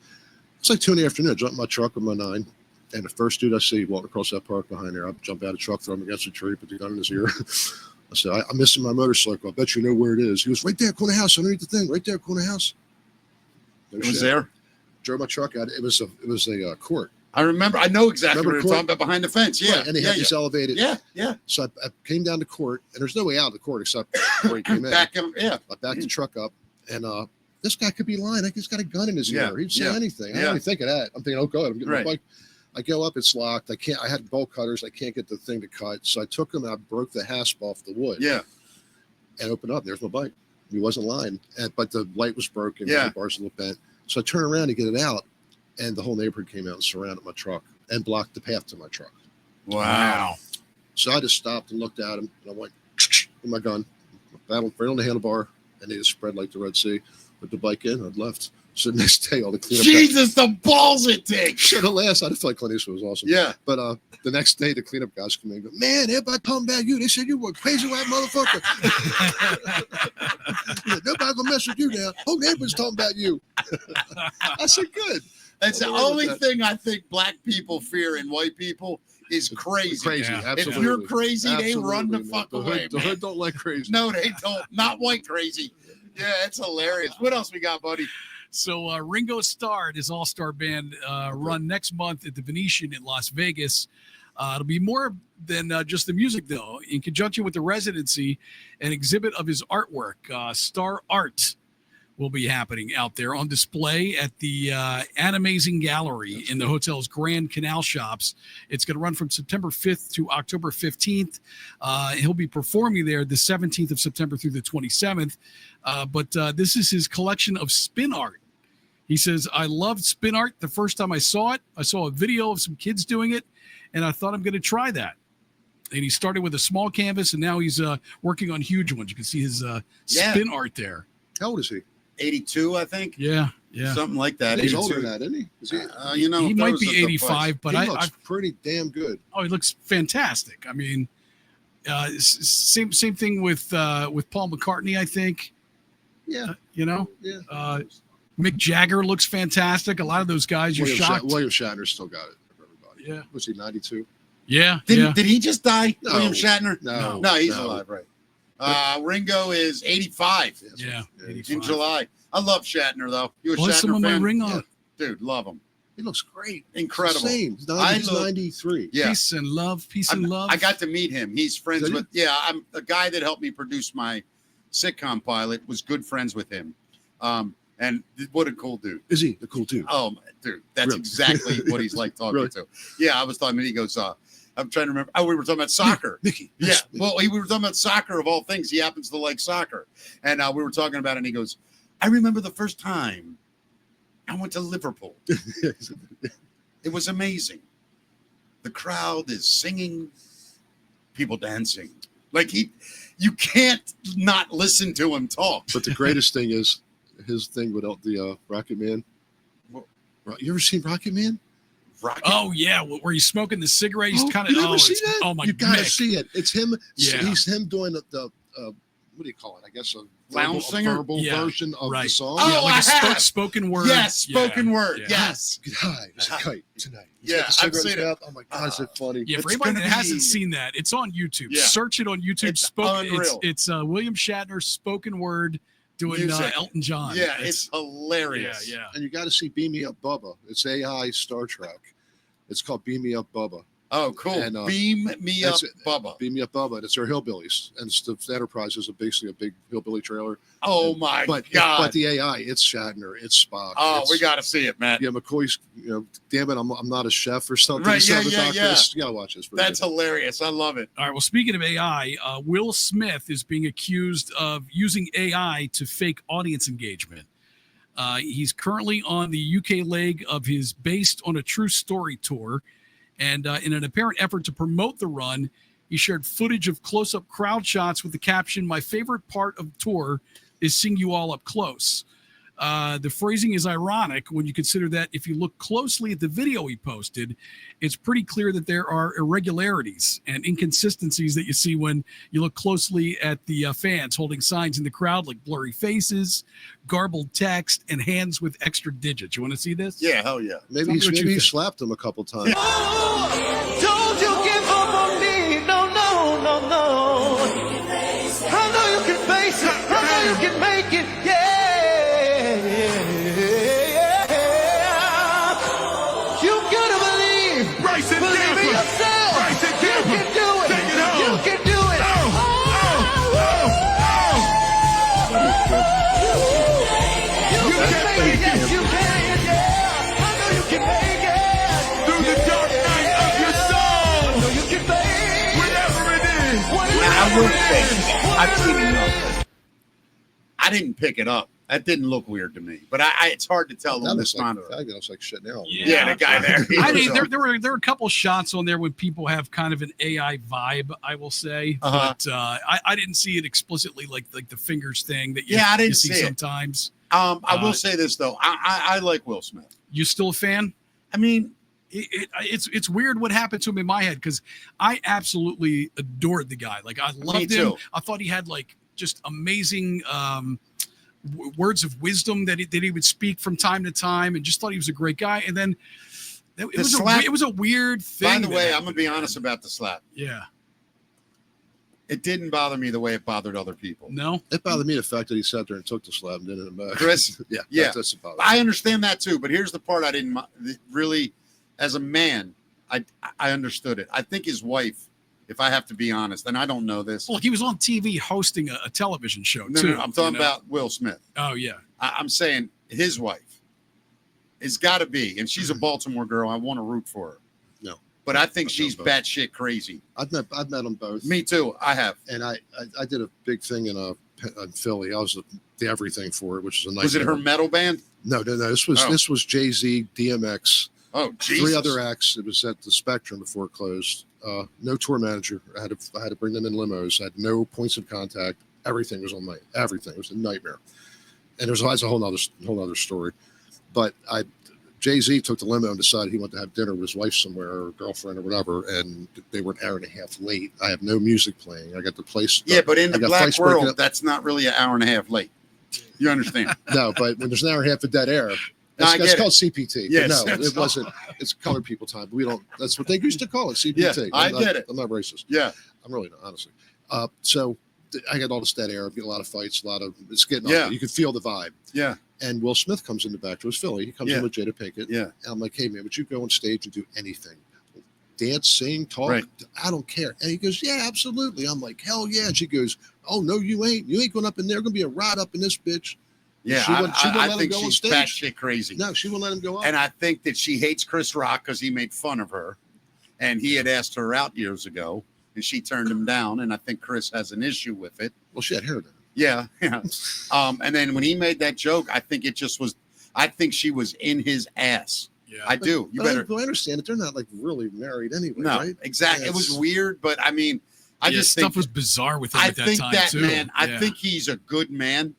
it's like 2 in the afternoon. I jumped in my truck with my 9. And the first dude I see walking across that park behind there, I jump out of the truck, throw him against a tree, put the gun in his ear. I said, I'm missing my motorcycle. I bet you know where it is. He goes, right there, corner house, underneath the thing, right there, corner house. No shit. Was there? Drove my truck out. It was a court. I remember. I know exactly what you're talking about behind the fence. Yeah. Right. And they had these elevated. Yeah. So I came down to court, and there's no way out of the court except where he came in. I backed the truck up, and this guy could be lying. He's got a gun in his ear. He'd say anything. I don't even think of that. I'm thinking, oh, God, I'm getting my bike. I go up, it's locked. I had bolt cutters. I can't get the thing to cut. So I took him and I broke the hasp off the wood. Yeah. And opened up. There's my bike. He wasn't lying. But the light was broken. The bars a little bent. So I turned around to get it out. And the whole neighborhood came out and surrounded my truck and blocked the path to my truck. Wow. So I just stopped and looked at him. And I went with my gun, battled right on the handlebar. And they just spread like the Red Sea. Put the bike in. I'd left. So the next day, all the cleanup Jesus, the balls it takes. So the last, I feel like Clint Eastwood was awesome. Yeah. But the next day, the cleanup guys come in and go, man, everybody talking about you. They said you were a crazy white motherfucker. Nobody gonna mess with you now. Whole neighbor's talking about you. I said, good. That's the only thing I think black people fear in white people is crazy. Crazy, Yeah. absolutely. If you're crazy, Absolutely, they run the man. fuck The away. hood, the hood don't like crazy. No, they don't. Not white crazy. Yeah, it's hilarious. What else we got, buddy? So Ringo Starr and his all-star band run next month at the Venetian in Las Vegas. It'll be more than just the music, though. In conjunction with the residency, an exhibit of his artwork, Star Art, will be happening out there on display at the Animazing Gallery in the hotel's Grand Canal Shops. It's going to run from September 5th to October 15th. He'll be performing there the 17th of September through the 27th. But this is his collection of spin art. He says, I loved spin art the first time I saw it. I saw a video of some kids doing it, and I thought I'm going to try that. And he started with a small canvas, and now he's working on huge ones. You can see his spin art there. How old is he? 82, I think. Yeah. Something like that. He's 82. older than that, isn't he? Is he? He might be 85, but he looks pretty damn good. Oh, he looks fantastic. I mean, same thing with Paul McCartney, I think. Yeah. Yeah. Mick Jagger looks fantastic. A lot of those guys, you're shocked. William Shatner still got it for everybody. Yeah. Was he 92? Yeah. Did he just die? No. William Shatner? No, he's alive, right? Ringo is 85. Yeah. In July. I love Shatner, though. You a Well, Shatner some of my fan? ring on. Dude, love him. He looks great. Incredible. Same. He's 93. Yeah. Peace and love. I got to meet him. He's friends with, I'm a guy that helped me produce my sitcom pilot, was good friends with him. And what a cool dude. Is he the cool dude? Oh, dude, that's Really? exactly what he's like talking Really? to. Yeah, I was talking, and he goes, I'm trying to remember. Oh, we were talking about soccer. Mickey. Yeah, Yes. well, we were talking about soccer of all things. He happens to like soccer. And we were talking about it, and he goes, I remember the first time I went to Liverpool. It was amazing. The crowd is singing, people dancing. Like you can't not listen to him talk. But the greatest thing is his thing with the Rocket Man. You ever seen Rocket Man? Oh yeah, where he's smoking the cigarette. He's kind of. You never see that? Oh my! You gotta Mick. see it. It's him. Yeah. He's him doing the what do you call it? I guess a Lounge singer? verbal version of the song. Oh, Yeah, like I have. spoken word. Yes, spoken word. Yeah. Yes. Get high as a kite tonight. He's Yeah, got the cigarette I've in his seen it. mouth. Oh my God, is it funny? Yeah, for It's anybody that gonna hasn't be- seen that, it's on YouTube. Yeah. Search it on YouTube. It's unreal. It's William Shatner spoken word doing Music. Elton John. Yeah, it's hilarious. Yeah. And you got to see Beam Me Up Bubba. It's AI Star Trek. It's called Beam Me Up Bubba. Oh, cool. And, Beam me up, that's it. Bubba. Beam Me Up Bubba. It's their hillbillies, and the Enterprise is basically a big hillbilly trailer. Oh my But God. the AI, it's Shatner, it's Spock. Oh, it's, we got to see it, man. Yeah, McCoy's. Damn it, I'm not a chef or something. Right, So yeah, the yeah, doctor yeah. is- You gotta watch this. That's hilarious. I love it. All right. Well, speaking of AI, Will Smith is being accused of using AI to fake audience engagement. He's currently on the UK leg of his Based on a True Story tour. And in an apparent effort to promote the run, he shared footage of close-up crowd shots with the caption, "My favorite part of the tour is seeing you all up close." The phrasing is ironic when you consider that if you look closely at the video he posted, it's pretty clear that there are irregularities and inconsistencies that you see when you look closely at the fans holding signs in the crowd, like blurry faces, garbled text, and hands with extra digits. You want to see this? Yeah, hell yeah. Maybe Tell me what you he think. slapped him a couple times. Don't you give up on me. No, no, no, no. I know you can face it. I know you can make it. Yeah. You gotta believe. Believe in yourself. You can do it. You can do it. You can make it. Yes, you can. Yeah. I know you can make it. Through the dark night of your soul. I know you can make it. Whatever it is. I will say, I've seen it. I didn't pick it up. That didn't look weird to me, but it's hard to tell That on looks this like, monitor. that looks like shit now. Yeah, the guy there. I mean, there were a couple shots on there when people have kind of an AI vibe, I will say, Uh-huh. but I didn't see it explicitly like the fingers thing that I didn't you see see it. sometimes. I will say this though. I like Will Smith. You still a fan? I mean, it's weird what happened to him in my head because I absolutely adored the guy. Like I loved him. I thought he had like just amazing words of wisdom that he would speak from time to time, and just thought he was a great guy. And then it was a weird thing. By the way, I'm gonna be honest about the slap. Yeah. It didn't bother me the way it bothered other people. No, it bothered me the fact that he sat there and took the slap and didn't back. Chris, yeah, that's about it. I understand that too, but here's the part I didn't really, as a man, I understood it. I think his wife, if I have to be honest, and I don't know this. Look, he was on TV hosting a television show too. No, I'm talking about Will Smith. Oh yeah, I'm saying his wife has got to be, and she's a Baltimore girl. I want to root for her. No. But I think she's batshit crazy. I've met them both. Me too. I have. And I did a big thing in Philly. I was the everything for it, which is a nice. Was it her metal band? No. This was Jay-Z, DMX. Oh, Jesus. 3 other acts. It was at the Spectrum before it closed. No tour manager. I had to bring them in limos. I had no points of contact. Everything was on everything. It was a nightmare. And that's a whole other story. But Jay-Z took the limo and decided he wanted to have dinner with his wife somewhere or girlfriend or whatever, and they were an hour and a half late. I have no music playing. I got the place. Yeah, but in the black world, that's not really an hour and a half late. You understand? No, but when there's an hour and a half of dead air, that's called CPT. Yes, no, it wasn't. It's colored people time. But we don't. That's what they used to call it, CPT. Yeah, I get it. I'm not racist. Yeah, I'm really not, honestly. So I got all this dead air. I get a lot of fights, it's getting up. You can feel the vibe. Yeah. And Will Smith comes in the back to his Philly. He comes in with Jada Pinkett. Yeah. And I'm like, hey, man, would you go on stage and do anything? Dance, sing, talk? Right. I don't care. And he goes, yeah, absolutely. I'm like, hell yeah. And she goes, oh, no, you ain't. You ain't going up in there. Going to be a ride up in this bitch. Yeah, I think she's batshit crazy. No, she won't let him go up. And I think that she hates Chris Rock because he made fun of her. And he had asked her out years ago, and she turned him down. And I think Chris has an issue with it. Well, she had hair then. Yeah. And then when he made that joke, I think I think she was in his ass. Yeah, I do. I understand that they're not like really married anyway, right? Exactly. Yeah, it was weird, but I mean, I just think stuff was bizarre with him at that time too. Man, I think he's a good man,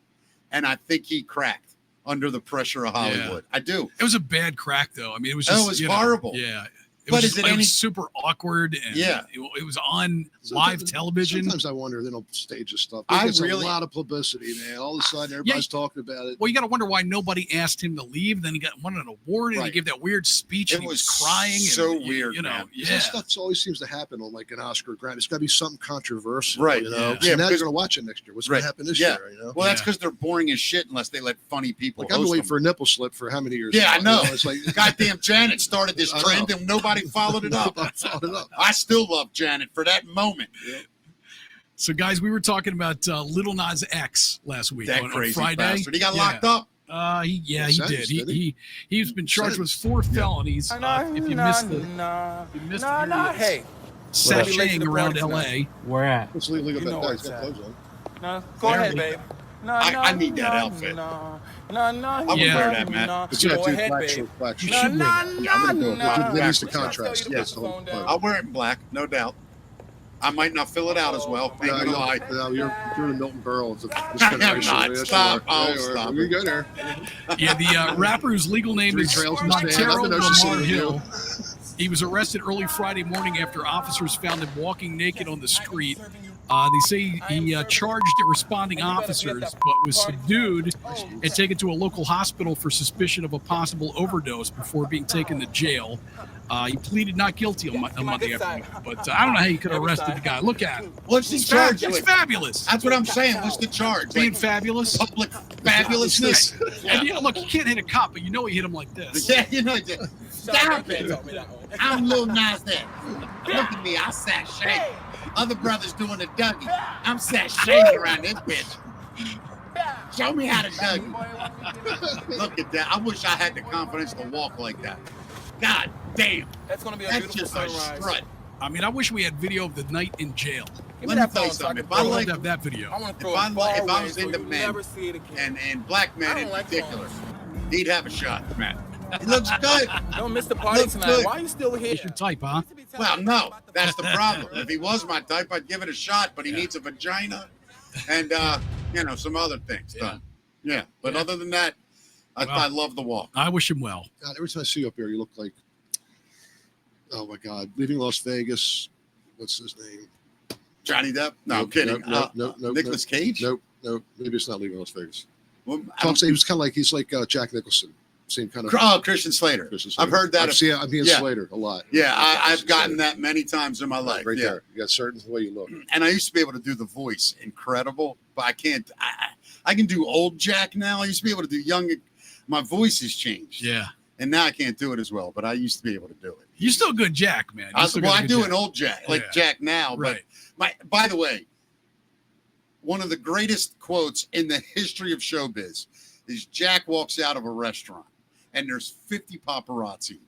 and I think he cracked under the pressure of Hollywood. I do. It was a bad crack, though. I mean, it was just horrible. Yeah. It but was, it was super awkward, and it was on live television. Sometimes I wonder they don't stage this stuff. It's a lot of publicity, man. All of a sudden, everybody's talking about it. Well, you got to wonder why nobody asked him to leave. Then he won an award, and he gave that weird speech, and he was crying. So and, weird, you know. Man. Yeah, that stuff always seems to happen on like an Oscar grant. It's got to be something controversial, right? You know. Yeah, now you're going to watch it next year. What's going to happen this year? You know. Well, that's because they're boring as shit unless they let funny people. Like I've been waiting for a nipple slip for how many years? Yeah, I know. It's like goddamn Janet started this trend, and nobody followed it up. I still love Janet for that moment. Yeah. So, guys, we were talking about Little Nas X last week on Friday. Bastard. He got locked up. He did. He's been charged with 4 felonies. If you missed the hey, sashaying around L.A. Where at? It's legal. No, go ahead, babe. No, I need that outfit. No. I would wear that, man. Go ahead, babe. That needs the contrast. I'll wear it in black, no doubt. I might not fill it out as well. No, you're a Milton Berle. I'm not. Stop. Stop. We go there. Yeah, the rapper whose legal name is Montero Lamar Hill. He was arrested early Friday morning after officers found him walking naked on the street. They say he charged responding officers, but was subdued and taken to a local hospital for suspicion of a possible overdose before being taken to jail. He pleaded not guilty on Monday afternoon, but I don't know how you could have arrested the guy. Look at him. What's the charge? It's fabulous. That's what I'm saying. What's the charge? Being fabulous. Public fabulousness. And look, you can't hit a cop, but you know he hit him like this. Yeah, you know. Stop it. I'm Lil Nas X. Look at me. I sashay. Other brothers doing the Dougie. I'm sashaying around this bitch. Show me how to Dougie. Look at that. I wish I had the confidence to walk like that. God damn. That's going to be a beautiful just sunrise. A strut. I mean, I wish we had video of the night in jail. Let me tell you something. If I like have that video, if I was into men and black men in particular, he'd have a shot, man. He looks good. Don't miss the party tonight. Why are you still here? It's your type, huh? Well, no, that's the problem. If he was my type, I'd give it a shot, but he needs a vagina and, some other things done. Yeah, but other than that, I love the walk. I wish him well. God, every time I see you up here, you look like, oh my God, leaving Las Vegas. What's his name? Johnny Depp? No, Nope, kidding. Nope. Nicolas Cage? Nope. Maybe it's not leaving Las Vegas. Well, He was kind of like Jack Nicholson. Same kind of. Christian Slater. I've heard that. I'm being Slater a lot. Yeah, I've gotten that many times in my life. Right there. You got a certain way you look. And I used to be able to do the voice incredible, but I can't. I can do old Jack now. I used to be able to do young. My voice has changed. Yeah. And now I can't do it as well, but I used to be able to do it. You're still good Jack, man. I do an old Jack, like Jack now. Right. But by the way, one of the greatest quotes in the history of showbiz is Jack walks out of a restaurant and there's 50 paparazzi.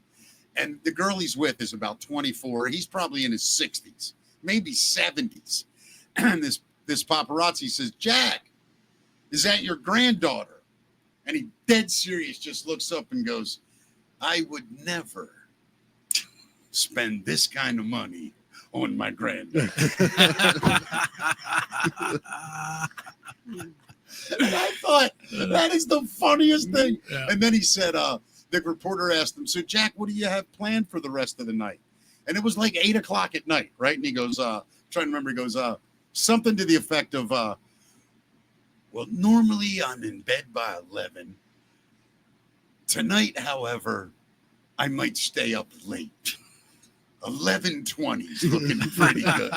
And the girl he's with is about 24. He's probably in his 60s, maybe 70s. And this paparazzi says, "Jack, is that your granddaughter?" And he dead serious just looks up and goes, "I would never spend this kind of money on my granddaughter." And I thought, that is the funniest thing. Yeah. And then he said, the reporter asked him, "So Jack, what do you have planned for the rest of the night?" And it was like 8:00 at night, right? And he goes, trying to remember, he goes, something to the effect of, "Well, normally I'm in bed by 11. Tonight, however, I might stay up late. 11:20 is looking pretty good."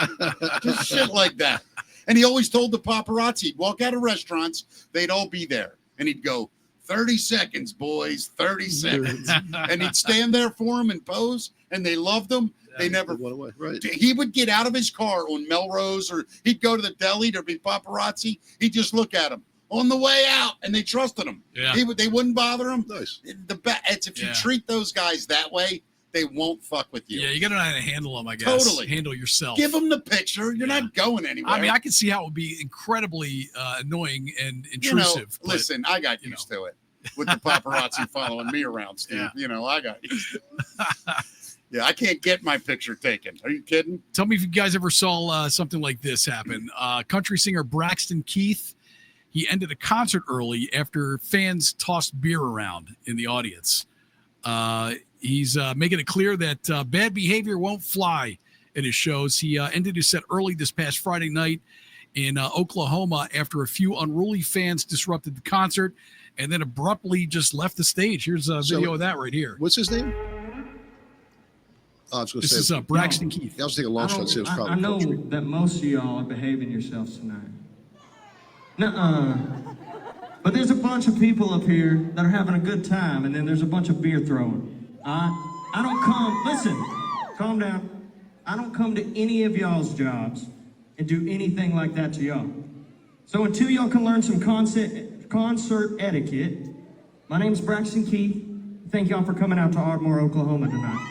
Just shit like that. And he always told the paparazzi, he'd walk out of restaurants, they'd all be there. And he'd go, 30 seconds, boys, 30 seconds. And he'd stand there for them and pose, and they loved him. They never went away. Right. He would get out of his car on Melrose, or he'd go to the deli, there'd be paparazzi. He'd just look at him on the way out, and they trusted him. Yeah. They wouldn't bother him. Nice. It's if you treat those guys that way, they won't fuck with you. Yeah, you got to know how to handle them, I guess. Totally. Handle yourself. Give them the picture. You're not going anywhere. I mean, I can see how it would be incredibly annoying and intrusive. Listen, I got used to it with the paparazzi following me around, Steve. Yeah. I got used to it. Yeah, I can't get my picture taken. Are you kidding? Tell me if you guys ever saw something like this happen. Country singer Braxton Keith, he ended a concert early after fans tossed beer around in the audience. He's making it clear that bad behavior won't fly at his shows. He ended his set early this past Friday night in Oklahoma after a few unruly fans disrupted the concert and then abruptly just left the stage. Here's a video of that right here. What's his name? This is Braxton Keith. I was taking a long shot. It was probably I know that most of y'all are behaving yourselves tonight. Nuh-uh. But there's a bunch of people up here that are having a good time, and then there's a bunch of beer throwing. I don't come, listen, calm down. I don't come to any of y'all's jobs and do anything like that to y'all. So until y'all can learn some concert etiquette, my name's Braxton Keith. Thank y'all for coming out to Ardmore, Oklahoma tonight.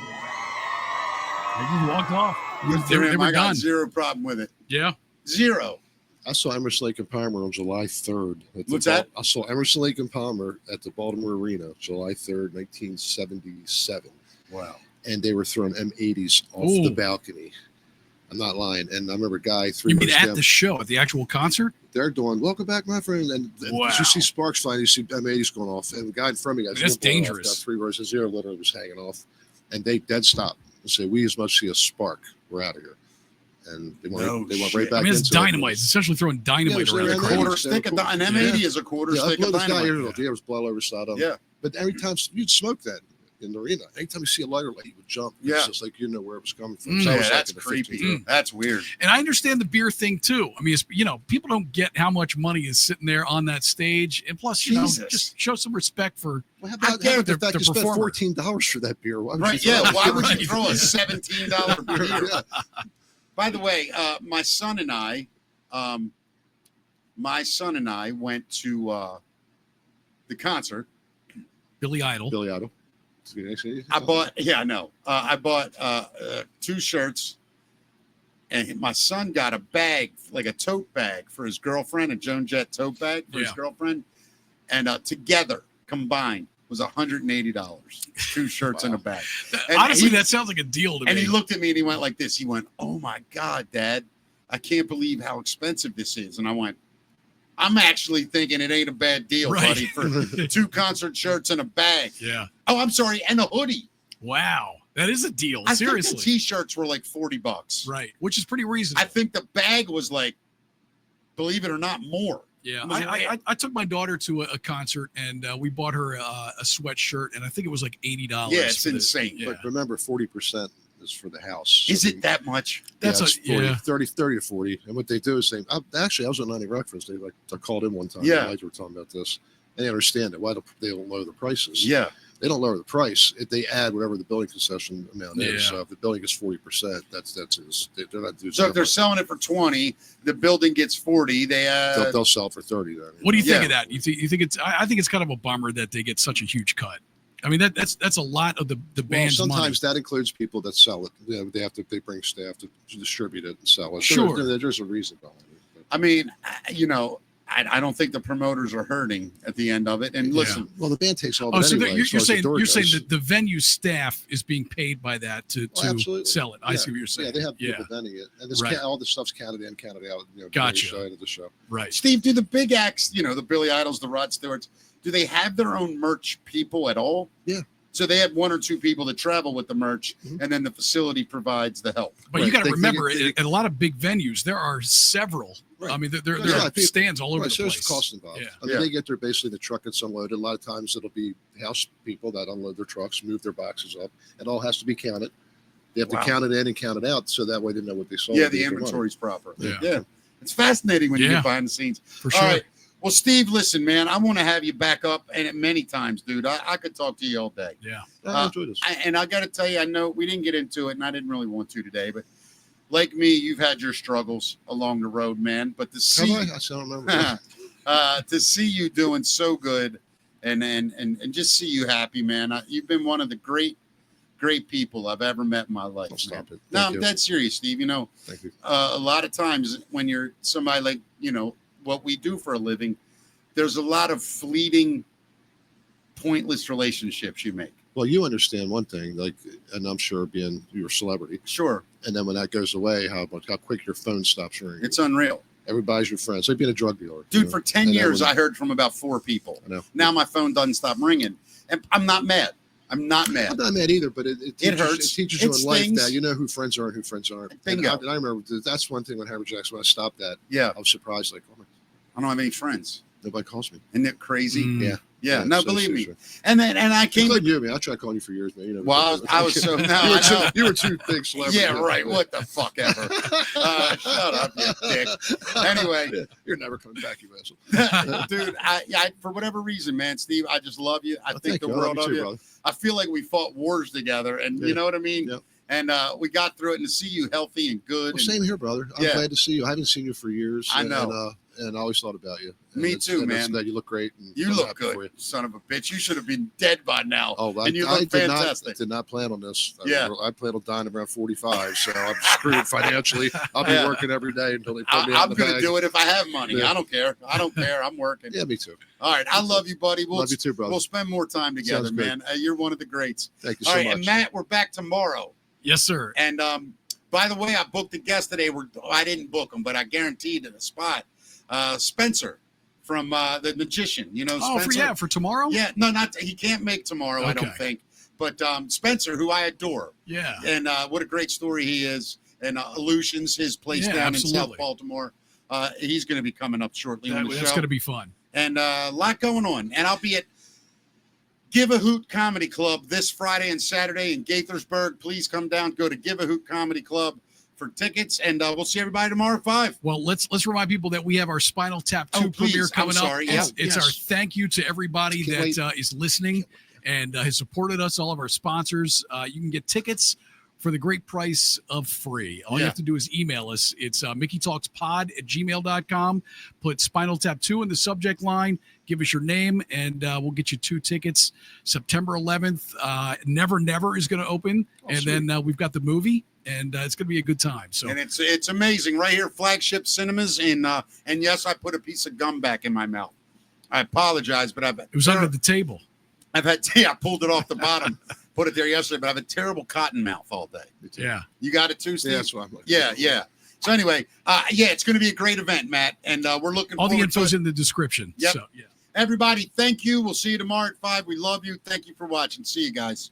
They just walked off. They were done. Zero problem with it. Yeah. Zero. I saw Emerson, Lake and Palmer on July 3rd. What's that? I saw Emerson, Lake and Palmer at the Baltimore Arena, July 3rd, 1977. Wow. And they were throwing M80s off the balcony. I'm not lying. And I remember a guy 3 You mean months at the show, at the actual concert? They're doing, "Welcome back, my friend." And you see sparks flying, you see M80s going off. And the guy in front of me, that's dangerous. Got 3 rows. His ear literally was hanging off. And they dead stopped and say, "We as much see a spark. We're out of here." And they went right back. I mean, it's dynamite. It's essentially throwing dynamite around. A quarter stick of an M80 is a quarter stick of dynamite. Yeah, it was blow over side up. Yeah. But every time you'd smoke that in the arena, anytime you see a lighter light, you would jump. Yeah. It's just like you know where it was coming from. So that's creepy. That's weird. And I understand the beer thing too. I mean, it's, people don't get how much money is sitting there on that stage, and plus, just show some respect for. Well, how about the fact you spent $14 for that beer? Why would you why would you throw a $17 beer? Yeah. By the way, my son and I went to the concert. Billy Idol. I bought 2 shirts, and my son got a bag, like a tote bag for his girlfriend, a Joan Jett tote bag for his girlfriend, and together combined was $180. 2 shirts and a bag. And honestly, that sounds like a deal to me. And he looked at me and he went like this. He went, "Oh my God, Dad, I can't believe how expensive this is." And I went, I'm actually thinking it ain't a bad deal, buddy, for 2 concert shirts and a bag. Yeah. Oh, I'm sorry, and a hoodie. Wow, that is a deal. I Seriously. think the T-shirts were like $40. Right, which is pretty reasonable. I think the bag was like, believe it or not, more. Yeah, I took my daughter to a concert and we bought her a sweatshirt, and I think it was like $80. Yeah, it's insane. But remember, 40% is for the house. Is it that much? That's 30 to 40. And what they do is I was at 90 Breakfast. I called in one time. Yeah. The guys were talking about this. And they understand it. Why they don't lower the prices? Yeah. They don't lower the price. If they add whatever the building concession amount is. Yeah. So if the building is 40%, that's they're not doing. So if they're selling it for 20, the building gets 40. They'll sell it for 30. Then. What do you think of that? You think it's? I think it's kind of a bummer that they get such a huge cut. I mean, that's a lot of the band's money. Sometimes that includes people that sell it. You know, they bring staff to distribute it and sell it. Sure. There's a reason behind it. I mean, I don't think the promoters are hurting at the end of it. And listen, well, the band takes all. So anyway, you're saying goes. that the venue staff is being paid by that to sell it. I see what you're saying. Yeah, they have people vending it, and this all the stuff's counted in, counted out. Gotcha. Side of the show. Right. Steve, do the big acts, the Billy Idols, the Rod Stewarts, do they have their own merch people at all? Yeah. So they have 1 or 2 people that travel with the merch, and then the facility provides the help. But you got to remember, at a lot of big venues, there are several. Right. I mean, there are stands all over the place. There's cost involved. Yeah. I mean, they get there basically the truck gets unloaded. A lot of times it'll be house people that unload their trucks, move their boxes up. It all has to be counted. They have to count it in and count it out, so that way they know what they sold. Yeah, the inventory's proper. Yeah. It's fascinating when you get behind the scenes. For sure. All right. Well, Steve, listen, man, I want to have you back up and many times, dude. I could talk to you all day. Yeah. I enjoy this. And I got to tell you, I know we didn't get into it, and I didn't really want to today, but like me, you've had your struggles along the road, man. But to see, I don't remember. to see you doing so good, and just see you happy, man. You've been one of the great people I've ever met in my life. Stop it. No, I'm dead serious, Steve. Thank you. A lot of times when you're somebody like what we do for a living, there's a lot of fleeting, pointless relationships you make. Well, you understand one thing, and I'm sure you're a celebrity. Sure. And then when that goes away, how quick your phone stops ringing. It's unreal. Everybody's your friend. It's like being a drug dealer. Dude, for 10 years, I heard from about 4 people. I know. Now my phone doesn't stop ringing. And I'm not mad. I'm not mad. I'm not mad either, but it hurts. It teaches you in life stings. that you know who friends are and who friends aren't. Bingo. And I remember that's one thing when Hammerjacks, when I stopped that, Yeah. I was surprised. Like, oh, I don't have any friends. nobody calls me. Isn't it crazy? Mm. Yeah. No, so believe me. seriously. And I came Like you, man. I tried calling you for years, man. Well, I was so now you, were I know. you were too big celebrity. Yeah, right. What the fuck ever. Shut up, you dick. Anyway, you're never coming back, you asshole. dude, I for whatever reason, man, Steve, I just love you. I think the world of you. Brother. I feel like we fought wars together, and you know what I mean. Yep. And we got through it, and to see you healthy and good. Well, same here, brother. I'm glad to see you. I haven't seen you for years. I know. And I always thought about you. Me too, man. That you look great. And you look good, son of a bitch. You should have been dead by now. Oh, and you look fantastic. I did not plan on this. Yeah. I plan on dying around 45, so I'm screwed financially. I'll be working every day until they put me out I'm going to do it if I have money. Yeah. I don't care. I'm working. Yeah, me too. All right. I love you, buddy. Love you too, brother. We'll spend more time together, man. You're one of the greats. Thank you so much. And Matt, we're back tomorrow. Yes, sir. And by the way, I booked a guest today. I didn't book him, but I guaranteed the spot. Spencer from The Magician. Spencer? For tomorrow? Yeah, no, he can't make tomorrow, I don't think. But Spencer, who I adore. Yeah. And what a great story he is. And Illusions, his place down in South Baltimore. He's going to be coming up shortly on the show. That's going to be fun. And a lot going on. And I'll be at Give a Hoot Comedy Club this Friday and Saturday in Gaithersburg. Please come down. Go to Give a Hoot Comedy Club for tickets, and we'll see everybody tomorrow at 5. Well, let's remind people that we have our Spinal Tap 2 premiere coming up. It's our thank you to everybody that is listening and has supported us, all of our sponsors. You can get tickets for the great price of free. All you have to do is email us. It's mickeytalkspod@gmail.com. Put Spinal Tap 2 in the subject line. Give us your name, and we'll get you 2 tickets. September 11th, Never Never is going to open, then we've got the movie. And it's going to be a good time. So, and it's amazing right here, Flagship Cinemas, and yes, I put a piece of gum back in my mouth. I apologize, but it was under the table. I pulled it off the bottom, put it there yesterday, but I have a terrible cotton mouth all day. Yeah, you got it too, Steve. Yeah, that's what I'm like. Yeah. So anyway, yeah, it's going to be a great event, Matt, and we're looking. All the forward info's to it. in the description. Yep. So, yeah. Everybody, thank you. We'll see you tomorrow at 5. We love you. Thank you for watching. See you guys.